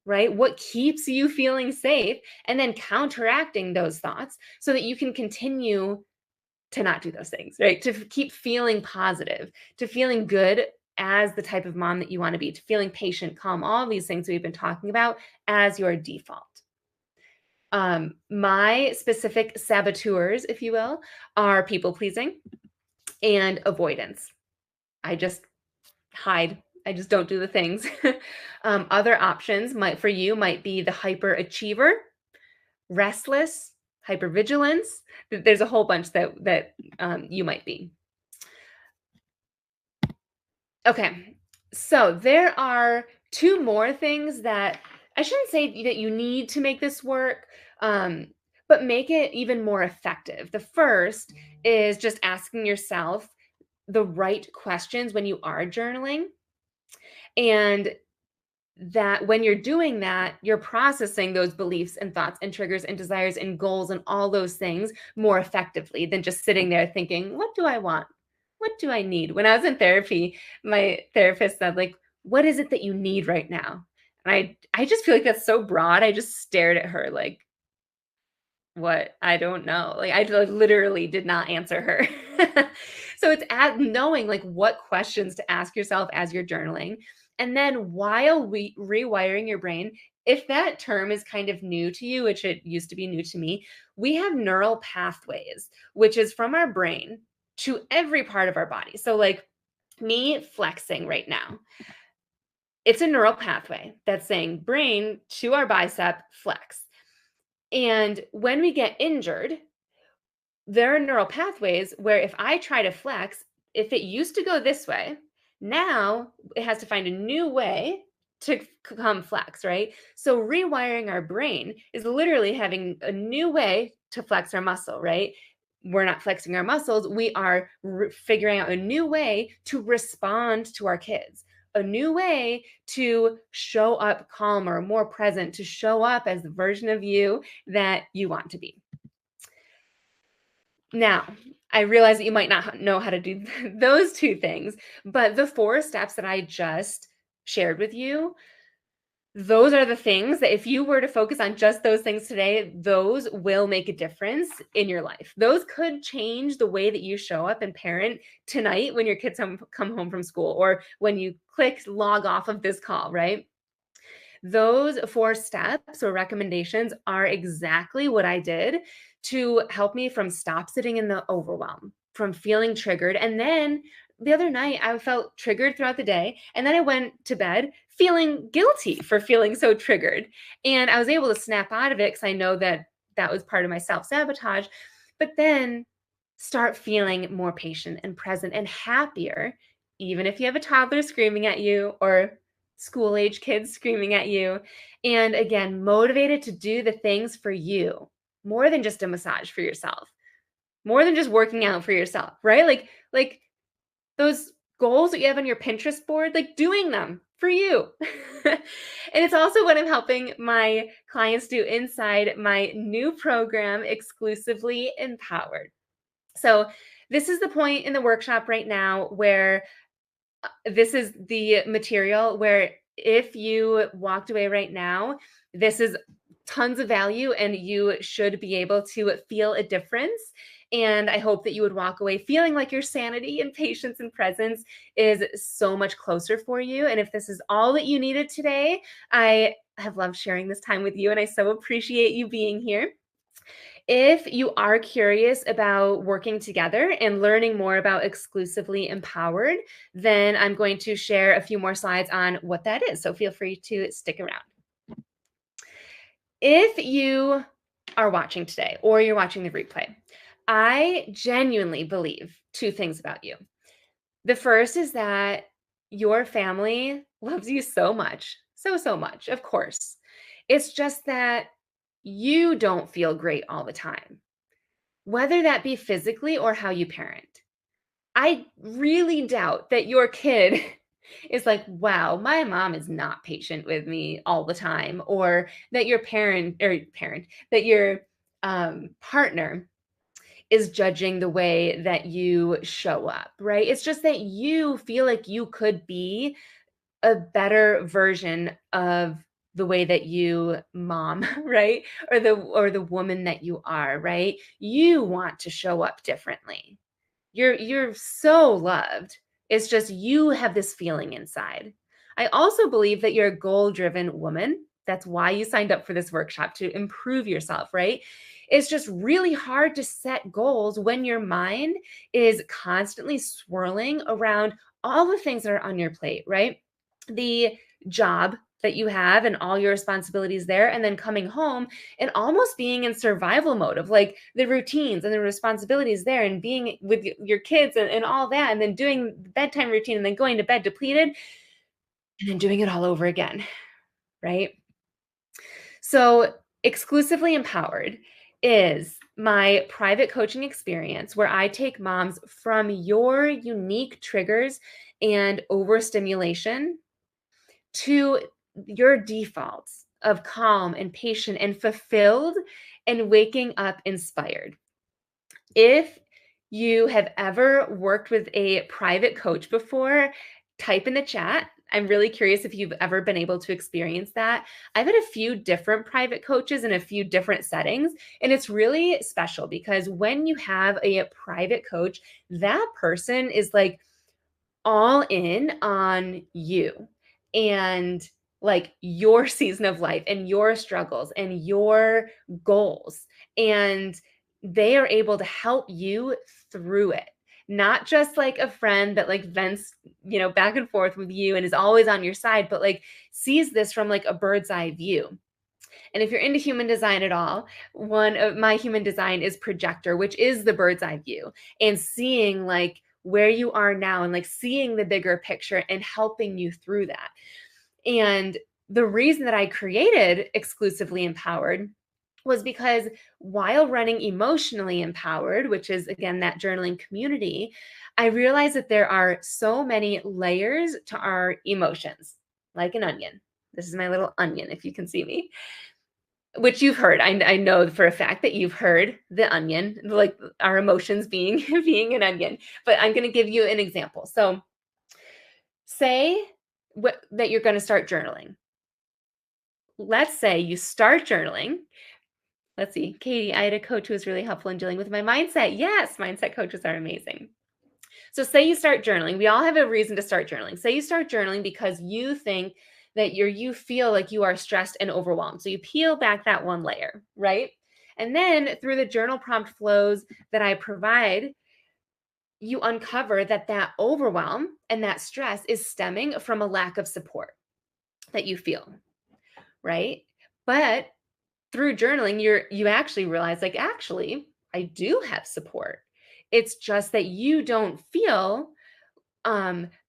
right? What keeps you feeling safe, and then counteracting those thoughts so that you can continue to not do those things, right? To keep feeling positive, to feeling good as the type of mom that you want to be, to feeling patient, calm, all these things we've been talking about as your default. My specific saboteurs, if you will, are people pleasing and avoidance. I just hide. I just don't do the things. Other options might for you might be the hyperachiever, restless, hypervigilance. There's a whole bunch that you might be. Okay, so there are two more things that I shouldn't say that you need to make this work, um, but make it even more effective. The first is just asking yourself the right questions when you are journaling. And that when you're doing that, you're processing those beliefs and thoughts and triggers and desires and goals and all those things more effectively than just sitting there thinking, what do I want? What do I need? When I was in therapy, my therapist said, like, what is it that you need right now? And I just feel like that's so broad. I just stared at her like, what? I don't know. Like, I literally did not answer her. So it's at knowing like what questions to ask yourself as you're journaling. And then while rewiring your brain, if that term is kind of new to you, which it used to be new to me, we have neural pathways, which is from our brain to every part of our body. So like me flexing right now, it's a neural pathway that's saying brain to our bicep flex. And when we get injured, there are neural pathways where if I try to flex, if it used to go this way, now it has to find a new way to come flex, right? So rewiring our brain is literally having a new way to flex our muscle, right? We're not flexing our muscles. We are figuring out a new way to respond to our kids, a new way to show up calmer, more present, to show up as the version of you that you want to be. Now, I realize that you might not know how to do those two things, but the 4 steps that I just shared with you, those are the things that if you were to focus on just those things today, those will make a difference in your life. Those could change the way that you show up and parent tonight when your kids come home from school or when you click log off of this call, right? Those 4 steps or recommendations are exactly what I did to help me from stop sitting in the overwhelm, from feeling triggered. And then the other night, I felt triggered throughout the day. And then I went to bed feeling guilty for feeling so triggered. And I was able to snap out of it because I know that that was part of my self sabotage. But then start feeling more patient and present and happier, even if you have a toddler screaming at you or school age kids screaming at you. And again, motivated to do the things for you more than just a massage for yourself, more than just working out for yourself, right? Like those goals that you have on your Pinterest board, like doing them for you. And it's also what I'm helping my clients do inside my new program, Exclusively Empowered. So this is the point in the workshop right now where this is the material where if you walked away right now, this is tons of value and you should be able to feel a difference. And I hope that you would walk away feeling like your sanity and patience and presence is so much closer for you. And if this is all that you needed today, I have loved sharing this time with you and I so appreciate you being here. If you are curious about working together and learning more about Exclusively Empowered, then I'm going to share a few more slides on what that is. So feel free to stick around. If you are watching today or you're watching the replay, I genuinely believe 2 things about you. The first is that your family loves you so much, so much, of course. It's just that you don't feel great all the time, whether that be physically or how you parent. I really doubt that your kid is like, wow, my mom is not patient with me all the time, or that your that your partner is judging the way that you show up, right? It's just that you feel like you could be a better version of the way that you mom, right? Or the woman that you are, right? You want to show up differently. You're so loved. It's just you have this feeling inside. I also believe that you're a goal-driven woman. That's why you signed up for this workshop, to improve yourself, right? It's just really hard to set goals when your mind is constantly swirling around all the things that are on your plate, right? The job that you have and all your responsibilities there, and then coming home and almost being in survival mode of like the routines and the responsibilities there, and being with your kids and all that, and then doing the bedtime routine, and then going to bed depleted, and then doing it all over again, right? So, Exclusively Empowered is my private coaching experience where I take moms from your unique triggers and overstimulation to your defaults of calm and patient and fulfilled and waking up inspired. If you have ever worked with a private coach before, type in the chat. I'm really curious if you've ever been able to experience that. I've had a few different private coaches in a few different settings, and it's really special because when you have a private coach, that person is like all in on you and like your season of life and your struggles and your goals. And they are able to help you through it. Not just like a friend that like vents, back and forth with you and is always on your side, but like sees this from like a bird's eye view. And if you're into human design at all, one of my human design is projector, which is the bird's eye view, and seeing like where you are now and like seeing the bigger picture and helping you through that. And the reason that I created Exclusively Empowered was because while running Emotionally Empowered, which is again that journaling community, I realized that there are so many layers to our emotions, like an onion. This is my little onion, if you can see me, which you've heard. I know for a fact that you've heard the onion, like our emotions being being an onion. But I'm going to give you an example. So, say that you're going to start journaling. Let's say you start journaling. Let's see, Katie, I had a coach who was really helpful in dealing with my mindset. Yes, mindset coaches are amazing. So say you start journaling. We all have a reason to start journaling. Say you start journaling because you think that you feel like you are stressed and overwhelmed. So you peel back that one layer, right? And then through the journal prompt flows that I provide, you uncover that that overwhelm and that stress is stemming from a lack of support that you feel, right? But through journaling, you actually realize like, actually, I do have support. It's just that you don't feel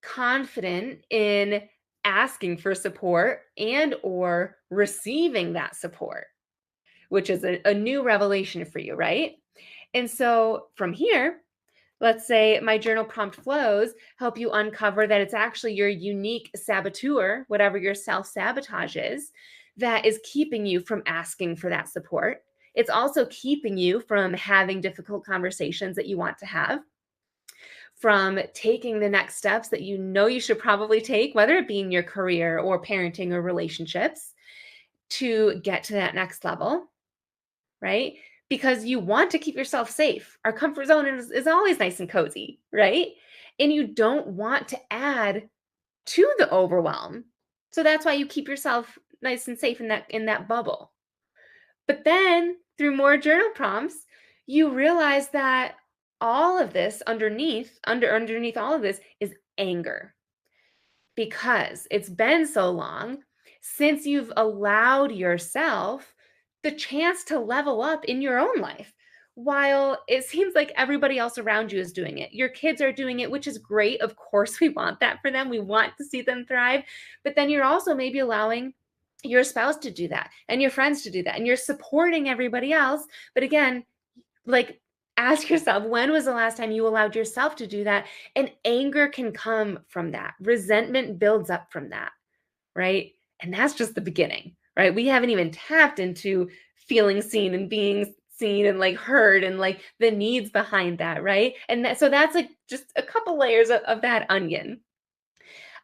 confident in asking for support and or receiving that support, which is a new revelation for you, right? And so from here, let's say my journal prompt flows help you uncover that it's actually your unique saboteur, whatever your self-sabotage is, that is keeping you from asking for that support. It's also keeping you from having difficult conversations that you want to have, from taking the next steps that you know you should probably take, whether it be in your career or parenting or relationships, to get to that next level, right? Because you want to keep yourself safe. Our comfort zone is always nice and cozy, right? And you don't want to add to the overwhelm. So that's why you keep yourself nice and safe in that bubble. But then through more journal prompts, you realize that all of this underneath all of this is anger, because it's been so long since you've allowed yourself the chance to level up in your own life. While it seems like everybody else around you is doing it, your kids are doing it, which is great. Of course, we want that for them. We want to see them thrive. But then you're also maybe allowing your spouse to do that and your friends to do that, and you're supporting everybody else. But again, like Ask yourself, when was the last time you allowed yourself to do that? And anger can come from that. Resentment builds up from that, right? And that's just the beginning, right? We haven't even tapped into feeling seen and being seen and like heard and like the needs behind that, right? And that, so that's like just a couple layers of that onion.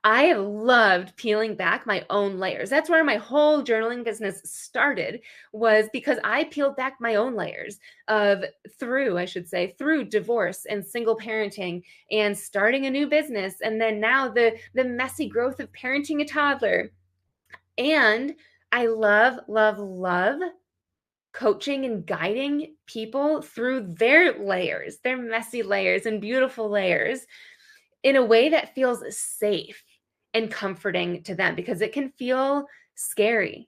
I have loved peeling back my own layers. That's where my whole journaling business started, was because I peeled back my own layers of through, I should say, through divorce and single parenting and starting a new business, and then now the messy growth of parenting a toddler. And I love, love, love coaching and guiding people through their layers, their messy layers and beautiful layers, in a way that feels safe and comforting to them, because it can feel scary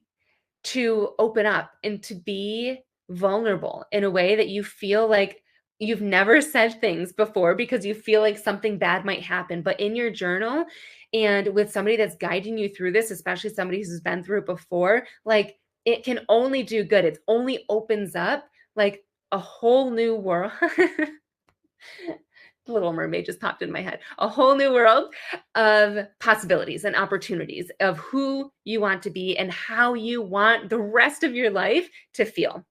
to open up and to be vulnerable in a way that you feel like you've never said things before because you feel like something bad might happen. But in your journal and with somebody that's guiding you through this, especially somebody who's been through it before, like it can only do good. It only opens up like a whole new world. Little Mermaid just popped in my head. A whole new world of possibilities and opportunities of who you want to be and how you want the rest of your life to feel.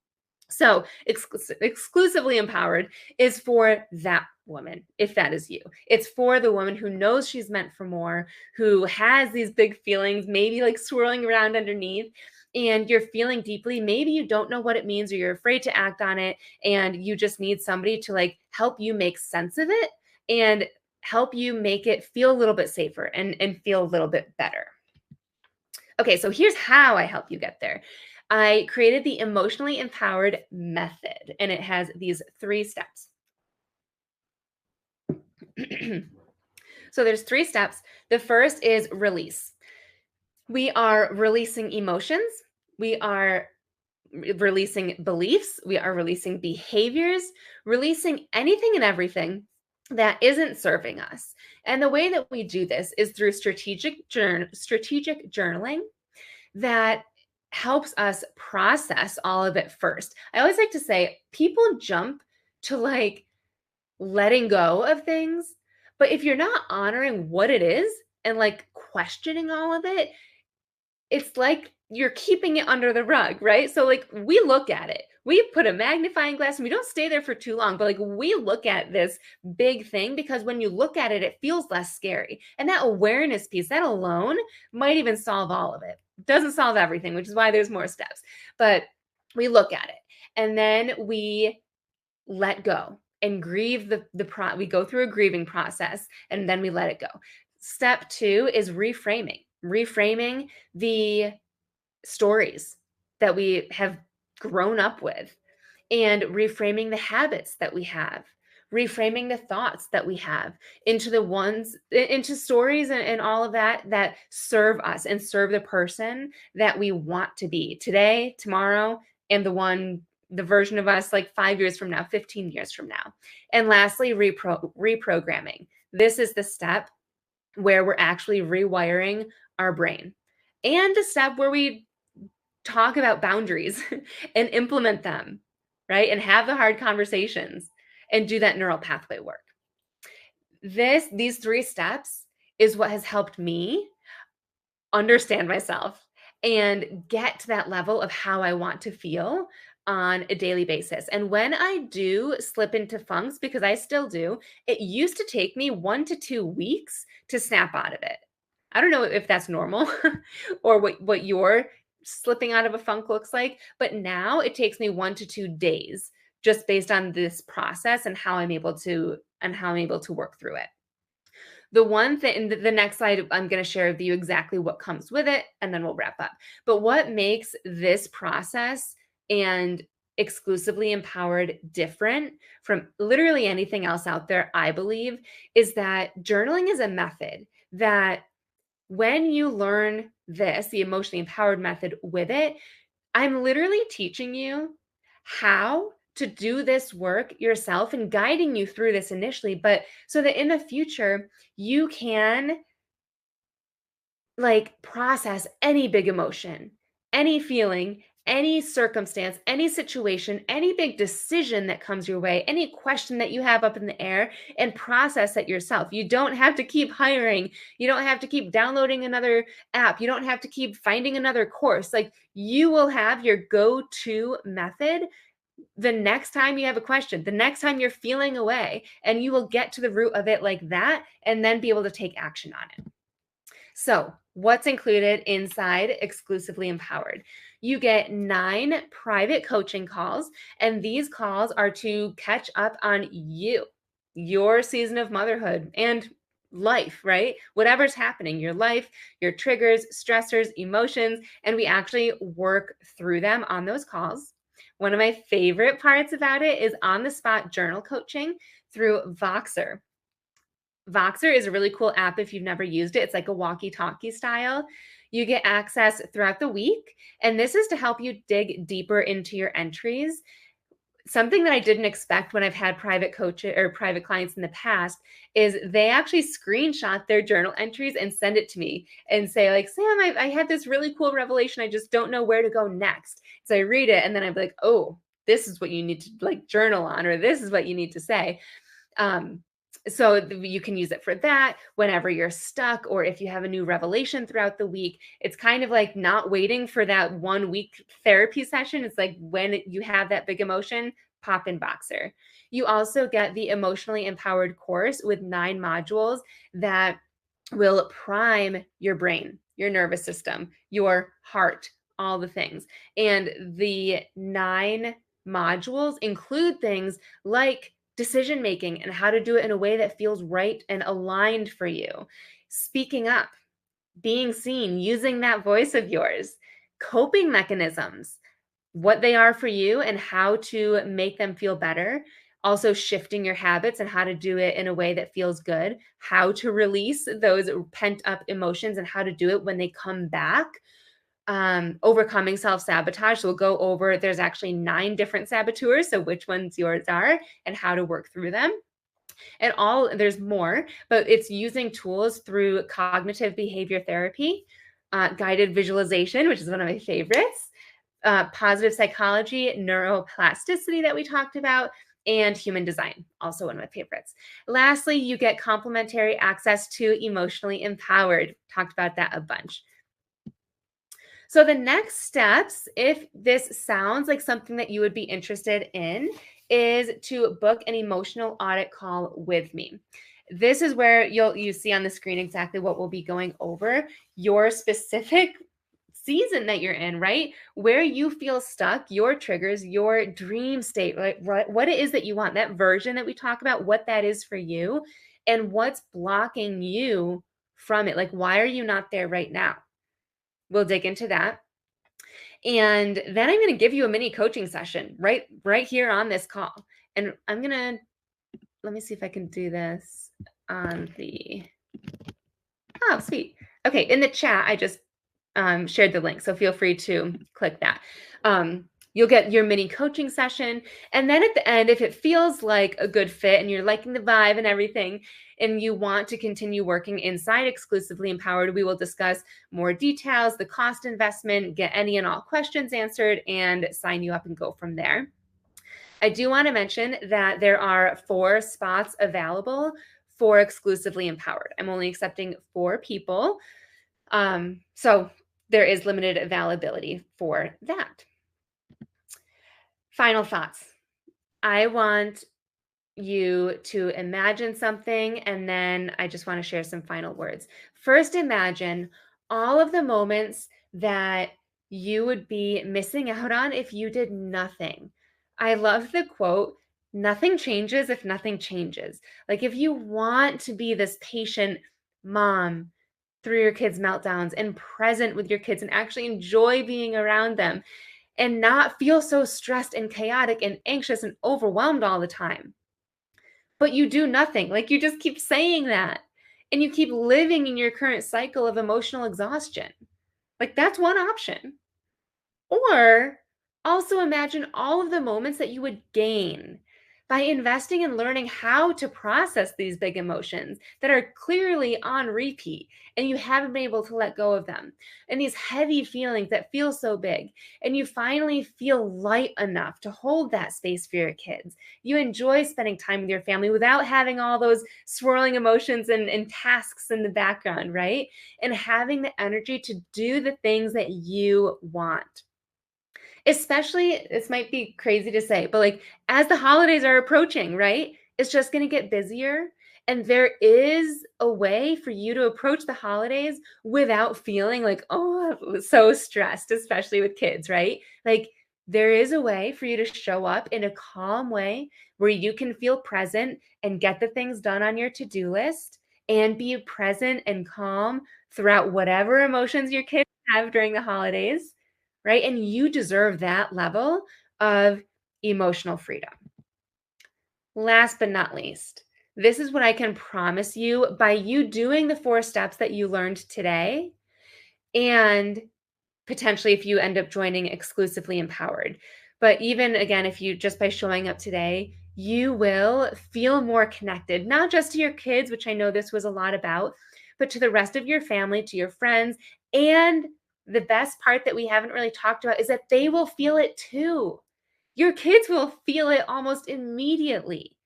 So, exclusively empowered is for that woman, if that is you. It's for the woman who knows she's meant for more, who has these big feelings, maybe like swirling around underneath, and you're feeling deeply. Maybe you don't know what it means, or you're afraid to act on it, and you just need somebody to like help you make sense of it and help you make it feel a little bit safer and feel a little bit better. Okay, so here's how I help you get there. I created the emotionally empowered method, and it has these 3 steps. So there's 3 steps. The first is release. We are releasing emotions. We are releasing beliefs. We are releasing behaviors, releasing anything and everything that isn't serving us. And the way that we do this is through strategic journaling that helps us process all of it first. I always like to say people jump to like letting go of things, but if you're not honoring what it is and like questioning all of it, it's like you're keeping it under the rug, right? So like we look at it. We put a magnifying glass and we don't stay there for too long, but like we look at this big thing because when you look at it, it feels less scary. And that awareness piece, that alone might even solve all of it. Doesn't solve everything, which is why there's more steps. But we look at it and then we let go and grieve we go through a grieving process and then we let it go. Step 2 is reframing the stories that we have grown up with, and reframing the habits that we have, reframing the thoughts that we have into the ones into stories and all of that that serve us and serve the person that we want to be today, tomorrow, and the version of us like 5 years from now, 15 years from now. And lastly, reprogramming. This is the step where we're actually rewiring our brain, and a step where we talk about boundaries and implement them, right? And have the hard conversations and do that neural pathway work. These 3 steps is what has helped me understand myself and get to that level of how I want to feel on a daily basis. And when I do slip into funks, because I still do, it used to take me 1 to 2 weeks to snap out of it. I don't know if that's normal or what your slipping out of a funk looks like, but now it takes me 1 to 2 days just based on this process and how I'm able to work through it. The one thing, the next slide, I'm going to share with you exactly what comes with it, and then we'll wrap up. But what makes this process and exclusively empowered different from literally anything else out there, I believe, is that journaling is a method that when you learn this, the emotionally empowered method with it, I'm literally teaching you how to do this work yourself and guiding you through this initially, but so that in the future you can like process any big emotion, any feeling, any circumstance, any situation, any big decision that comes your way, any question that you have up in the air, and process it yourself. You don't have to keep hiring. You don't have to keep downloading another app. You don't have to keep finding another course. Like, you will have your go-to method the next time you have a question, the next time you're feeling away, and you will get to the root of it like that and then be able to take action on it. So, what's included inside Exclusively Empowered? You get 9 private coaching calls, and these calls are to catch up on you, your season of motherhood, and life, right? Whatever's happening, your life, your triggers, stressors, emotions, and we actually work through them on those calls. One of my favorite parts about it is on the spot journal coaching through Voxer. Voxer is a really cool app if you've never used it. It's like a walkie-talkie style. You get access throughout the week, and this is to help you dig deeper into your entries. Something that I didn't expect when I've had private coaches or private clients in the past is they actually screenshot their journal entries and send it to me and say, like, Sam, I had this really cool revelation. I just don't know where to go next. So I read it and then I'm like, oh, this is what you need to like journal on, or this is what you need to say. Um, so you can use it for that whenever you're stuck, or if you have a new revelation throughout the week. It's kind of like not waiting for that 1 week therapy session. It's like when you have that big emotion, pop in Boxer. You also get the Emotionally Empowered course with 9 modules that will prime your brain, your nervous system, your heart, all the things. And the 9 modules include things like decision making and how to do it in a way that feels right and aligned for you, speaking up, being seen, using that voice of yours, coping mechanisms, what they are for you and how to make them feel better. Also, shifting your habits and how to do it in a way that feels good, how to release those pent up emotions and how to do it when they come back. Overcoming self-sabotage. So we'll go over, there's actually 9 different saboteurs. So which ones yours are and how to work through them. And there's more, but it's using tools through cognitive behavior therapy, guided visualization, which is one of my favorites, positive psychology, neuroplasticity that we talked about, and human design, also one of my favorites. Lastly, you get complimentary access to Emotionally Empowered. Talked about that a bunch. So the next steps, if this sounds like something that you would be interested in, is to book an emotional audit call with me. This is where you see on the screen exactly what we'll be going over, your specific season that you're in, right? Where you feel stuck, your triggers, your dream state, right? What it is that you want, that version that we talk about, what that is for you, and what's blocking you from it. Like, why are you not there right now? We'll dig into that. And then I'm going to give you a mini coaching session right here on this call. And I'm going to, let me see if I can do this on the, oh, sweet. Okay, in the chat, I just shared the link, so feel free to click that. You'll get your mini coaching session. And then at the end, if it feels like a good fit and you're liking the vibe and everything, and you want to continue working inside Exclusively Empowered, we will discuss more details, the cost investment, get any and all questions answered, and sign you up and go from there. I do want to mention that there are 4 spots available for Exclusively Empowered. I'm only accepting 4 people. So there is limited availability for that. Final thoughts. I want you to imagine something, and then I just want to share some final words. First, imagine all of the moments that you would be missing out on if you did nothing. I love the quote, nothing changes if nothing changes. Like, if you want to be this patient mom through your kids' meltdowns and present with your kids and actually enjoy being around them and not feel so stressed and chaotic and anxious and overwhelmed all the time. But you do nothing. Like, you just keep saying that and you keep living in your current cycle of emotional exhaustion. Like, that's one option. Or also imagine all of the moments that you would gain. by investing in learning how to process these big emotions that are clearly on repeat and you haven't been able to let go of them, and these heavy feelings that feel so big, and you finally feel light enough to hold that space for your kids. You enjoy spending time with your family without having all those swirling emotions and tasks in the background, right? And having the energy to do the things that you want. Especially, this might be crazy to say, but like as the holidays are approaching, right? It's just going to get busier. And there is a way for you to approach the holidays without feeling like, oh, so stressed, especially with kids, right? Like there is a way for you to show up in a calm way where you can feel present and get the things done on your to do list and be present and calm throughout whatever emotions your kids have during the holidays, right? And you deserve that level of emotional freedom. Last but not least, this is what I can promise you by you doing the 4 steps that you learned today, and potentially if you end up joining exclusively empowered. But even again, if you just by showing up today, you will feel more connected, not just to your kids, which I know this was a lot about, but to the rest of your family, to your friends. And the best part that we haven't really talked about is that they will feel it too. Your kids will feel it almost immediately.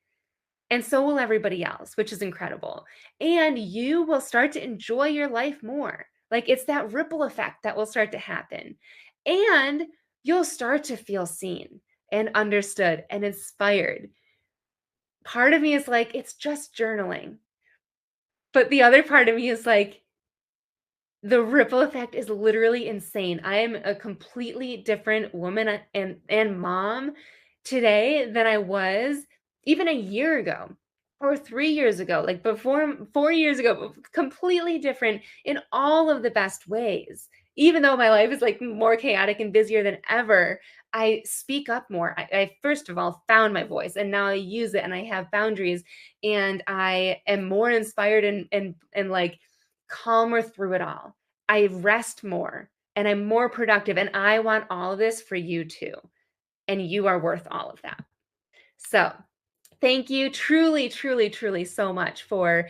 And so will everybody else, which is incredible. And you will start to enjoy your life more. Like it's that ripple effect that will start to happen. And you'll start to feel seen and understood and inspired. Part of me is like, it's just journaling. But the other part of me is like, the ripple effect is literally insane. I am a completely different woman and mom today than I was even a year ago or 3 years ago, like before 4 years ago, completely different in all of the best ways. Even though my life is like more chaotic and busier than ever, I speak up more. I first of all found my voice and now I use it and I have boundaries and I am more inspired and like calmer through it all. I rest more and I'm more productive. And I want all of this for you too. And you are worth all of that. So, thank you truly, truly, truly so much for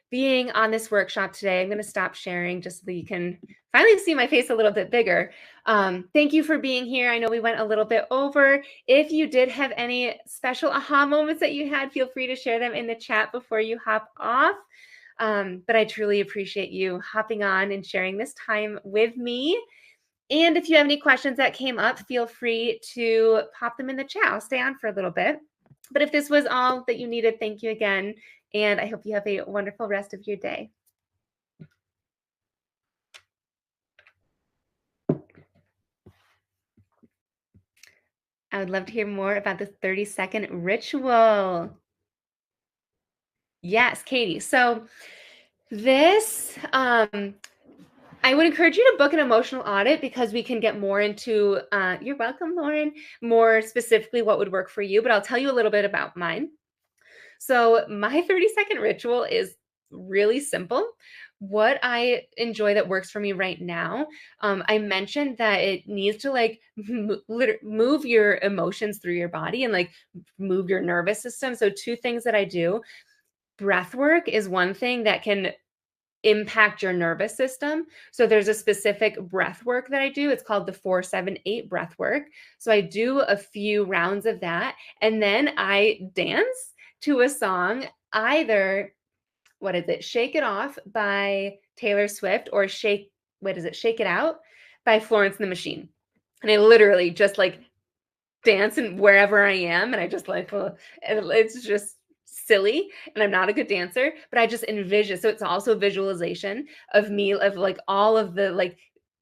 being on this workshop today. I'm going to stop sharing just so that you can finally see my face a little bit bigger. Thank you for being here. I know we went a little bit over. If you did have any special aha moments that you had, feel free to share them in the chat before you hop off. But I truly appreciate you hopping on and sharing this time with me. And if you have any questions that came up, feel free to pop them in the chat. I'll stay on for a little bit. But if this was all that you needed, thank you again. And I hope you have a wonderful rest of your day. I would love to hear more about the 30-second ritual. Yes, Katie. So this, I would encourage you to book an emotional audit because we can get more into, you're welcome, Lauren, more specifically what would work for you. But I'll tell you a little bit about mine. So my 30-second ritual is really simple. What I enjoy that works for me right now, I mentioned that it needs to like move your emotions through your body and like move your nervous system. So 2 things that I do. Breath work is one thing that can impact your nervous system. So there's a specific breath work that I do. It's called the 4-7-8 breath work. So I do a few rounds of that and then I dance to a song, either what is it? Shake It Off by Taylor Swift or Shake It Out by Florence and the Machine. And I literally just like dance and wherever I am. And I just like, well, it's just silly and I'm not a good dancer, but I just envision. So it's also visualization of me, of like all of the like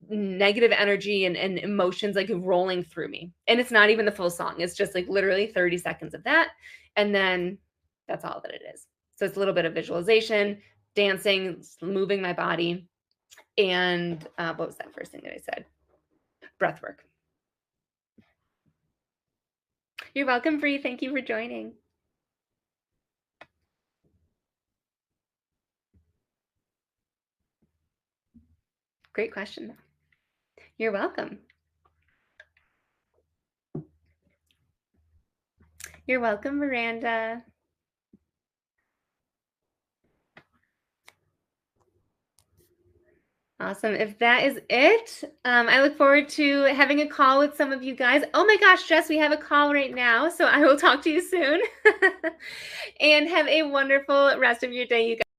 negative energy and emotions like rolling through me. And it's not even the full song. It's just like literally 30 seconds of that. And then that's all that it is. So it's a little bit of visualization, dancing, moving my body. And what was that first thing that I said? Breath work. You're welcome, Bree. Thank you for joining. Great question. You're welcome. You're welcome, Miranda. Awesome. If that is it, I look forward to having a call with some of you guys. Oh my gosh, Jess, we have a call right now, so I will talk to you soon. And have a wonderful rest of your day, you guys.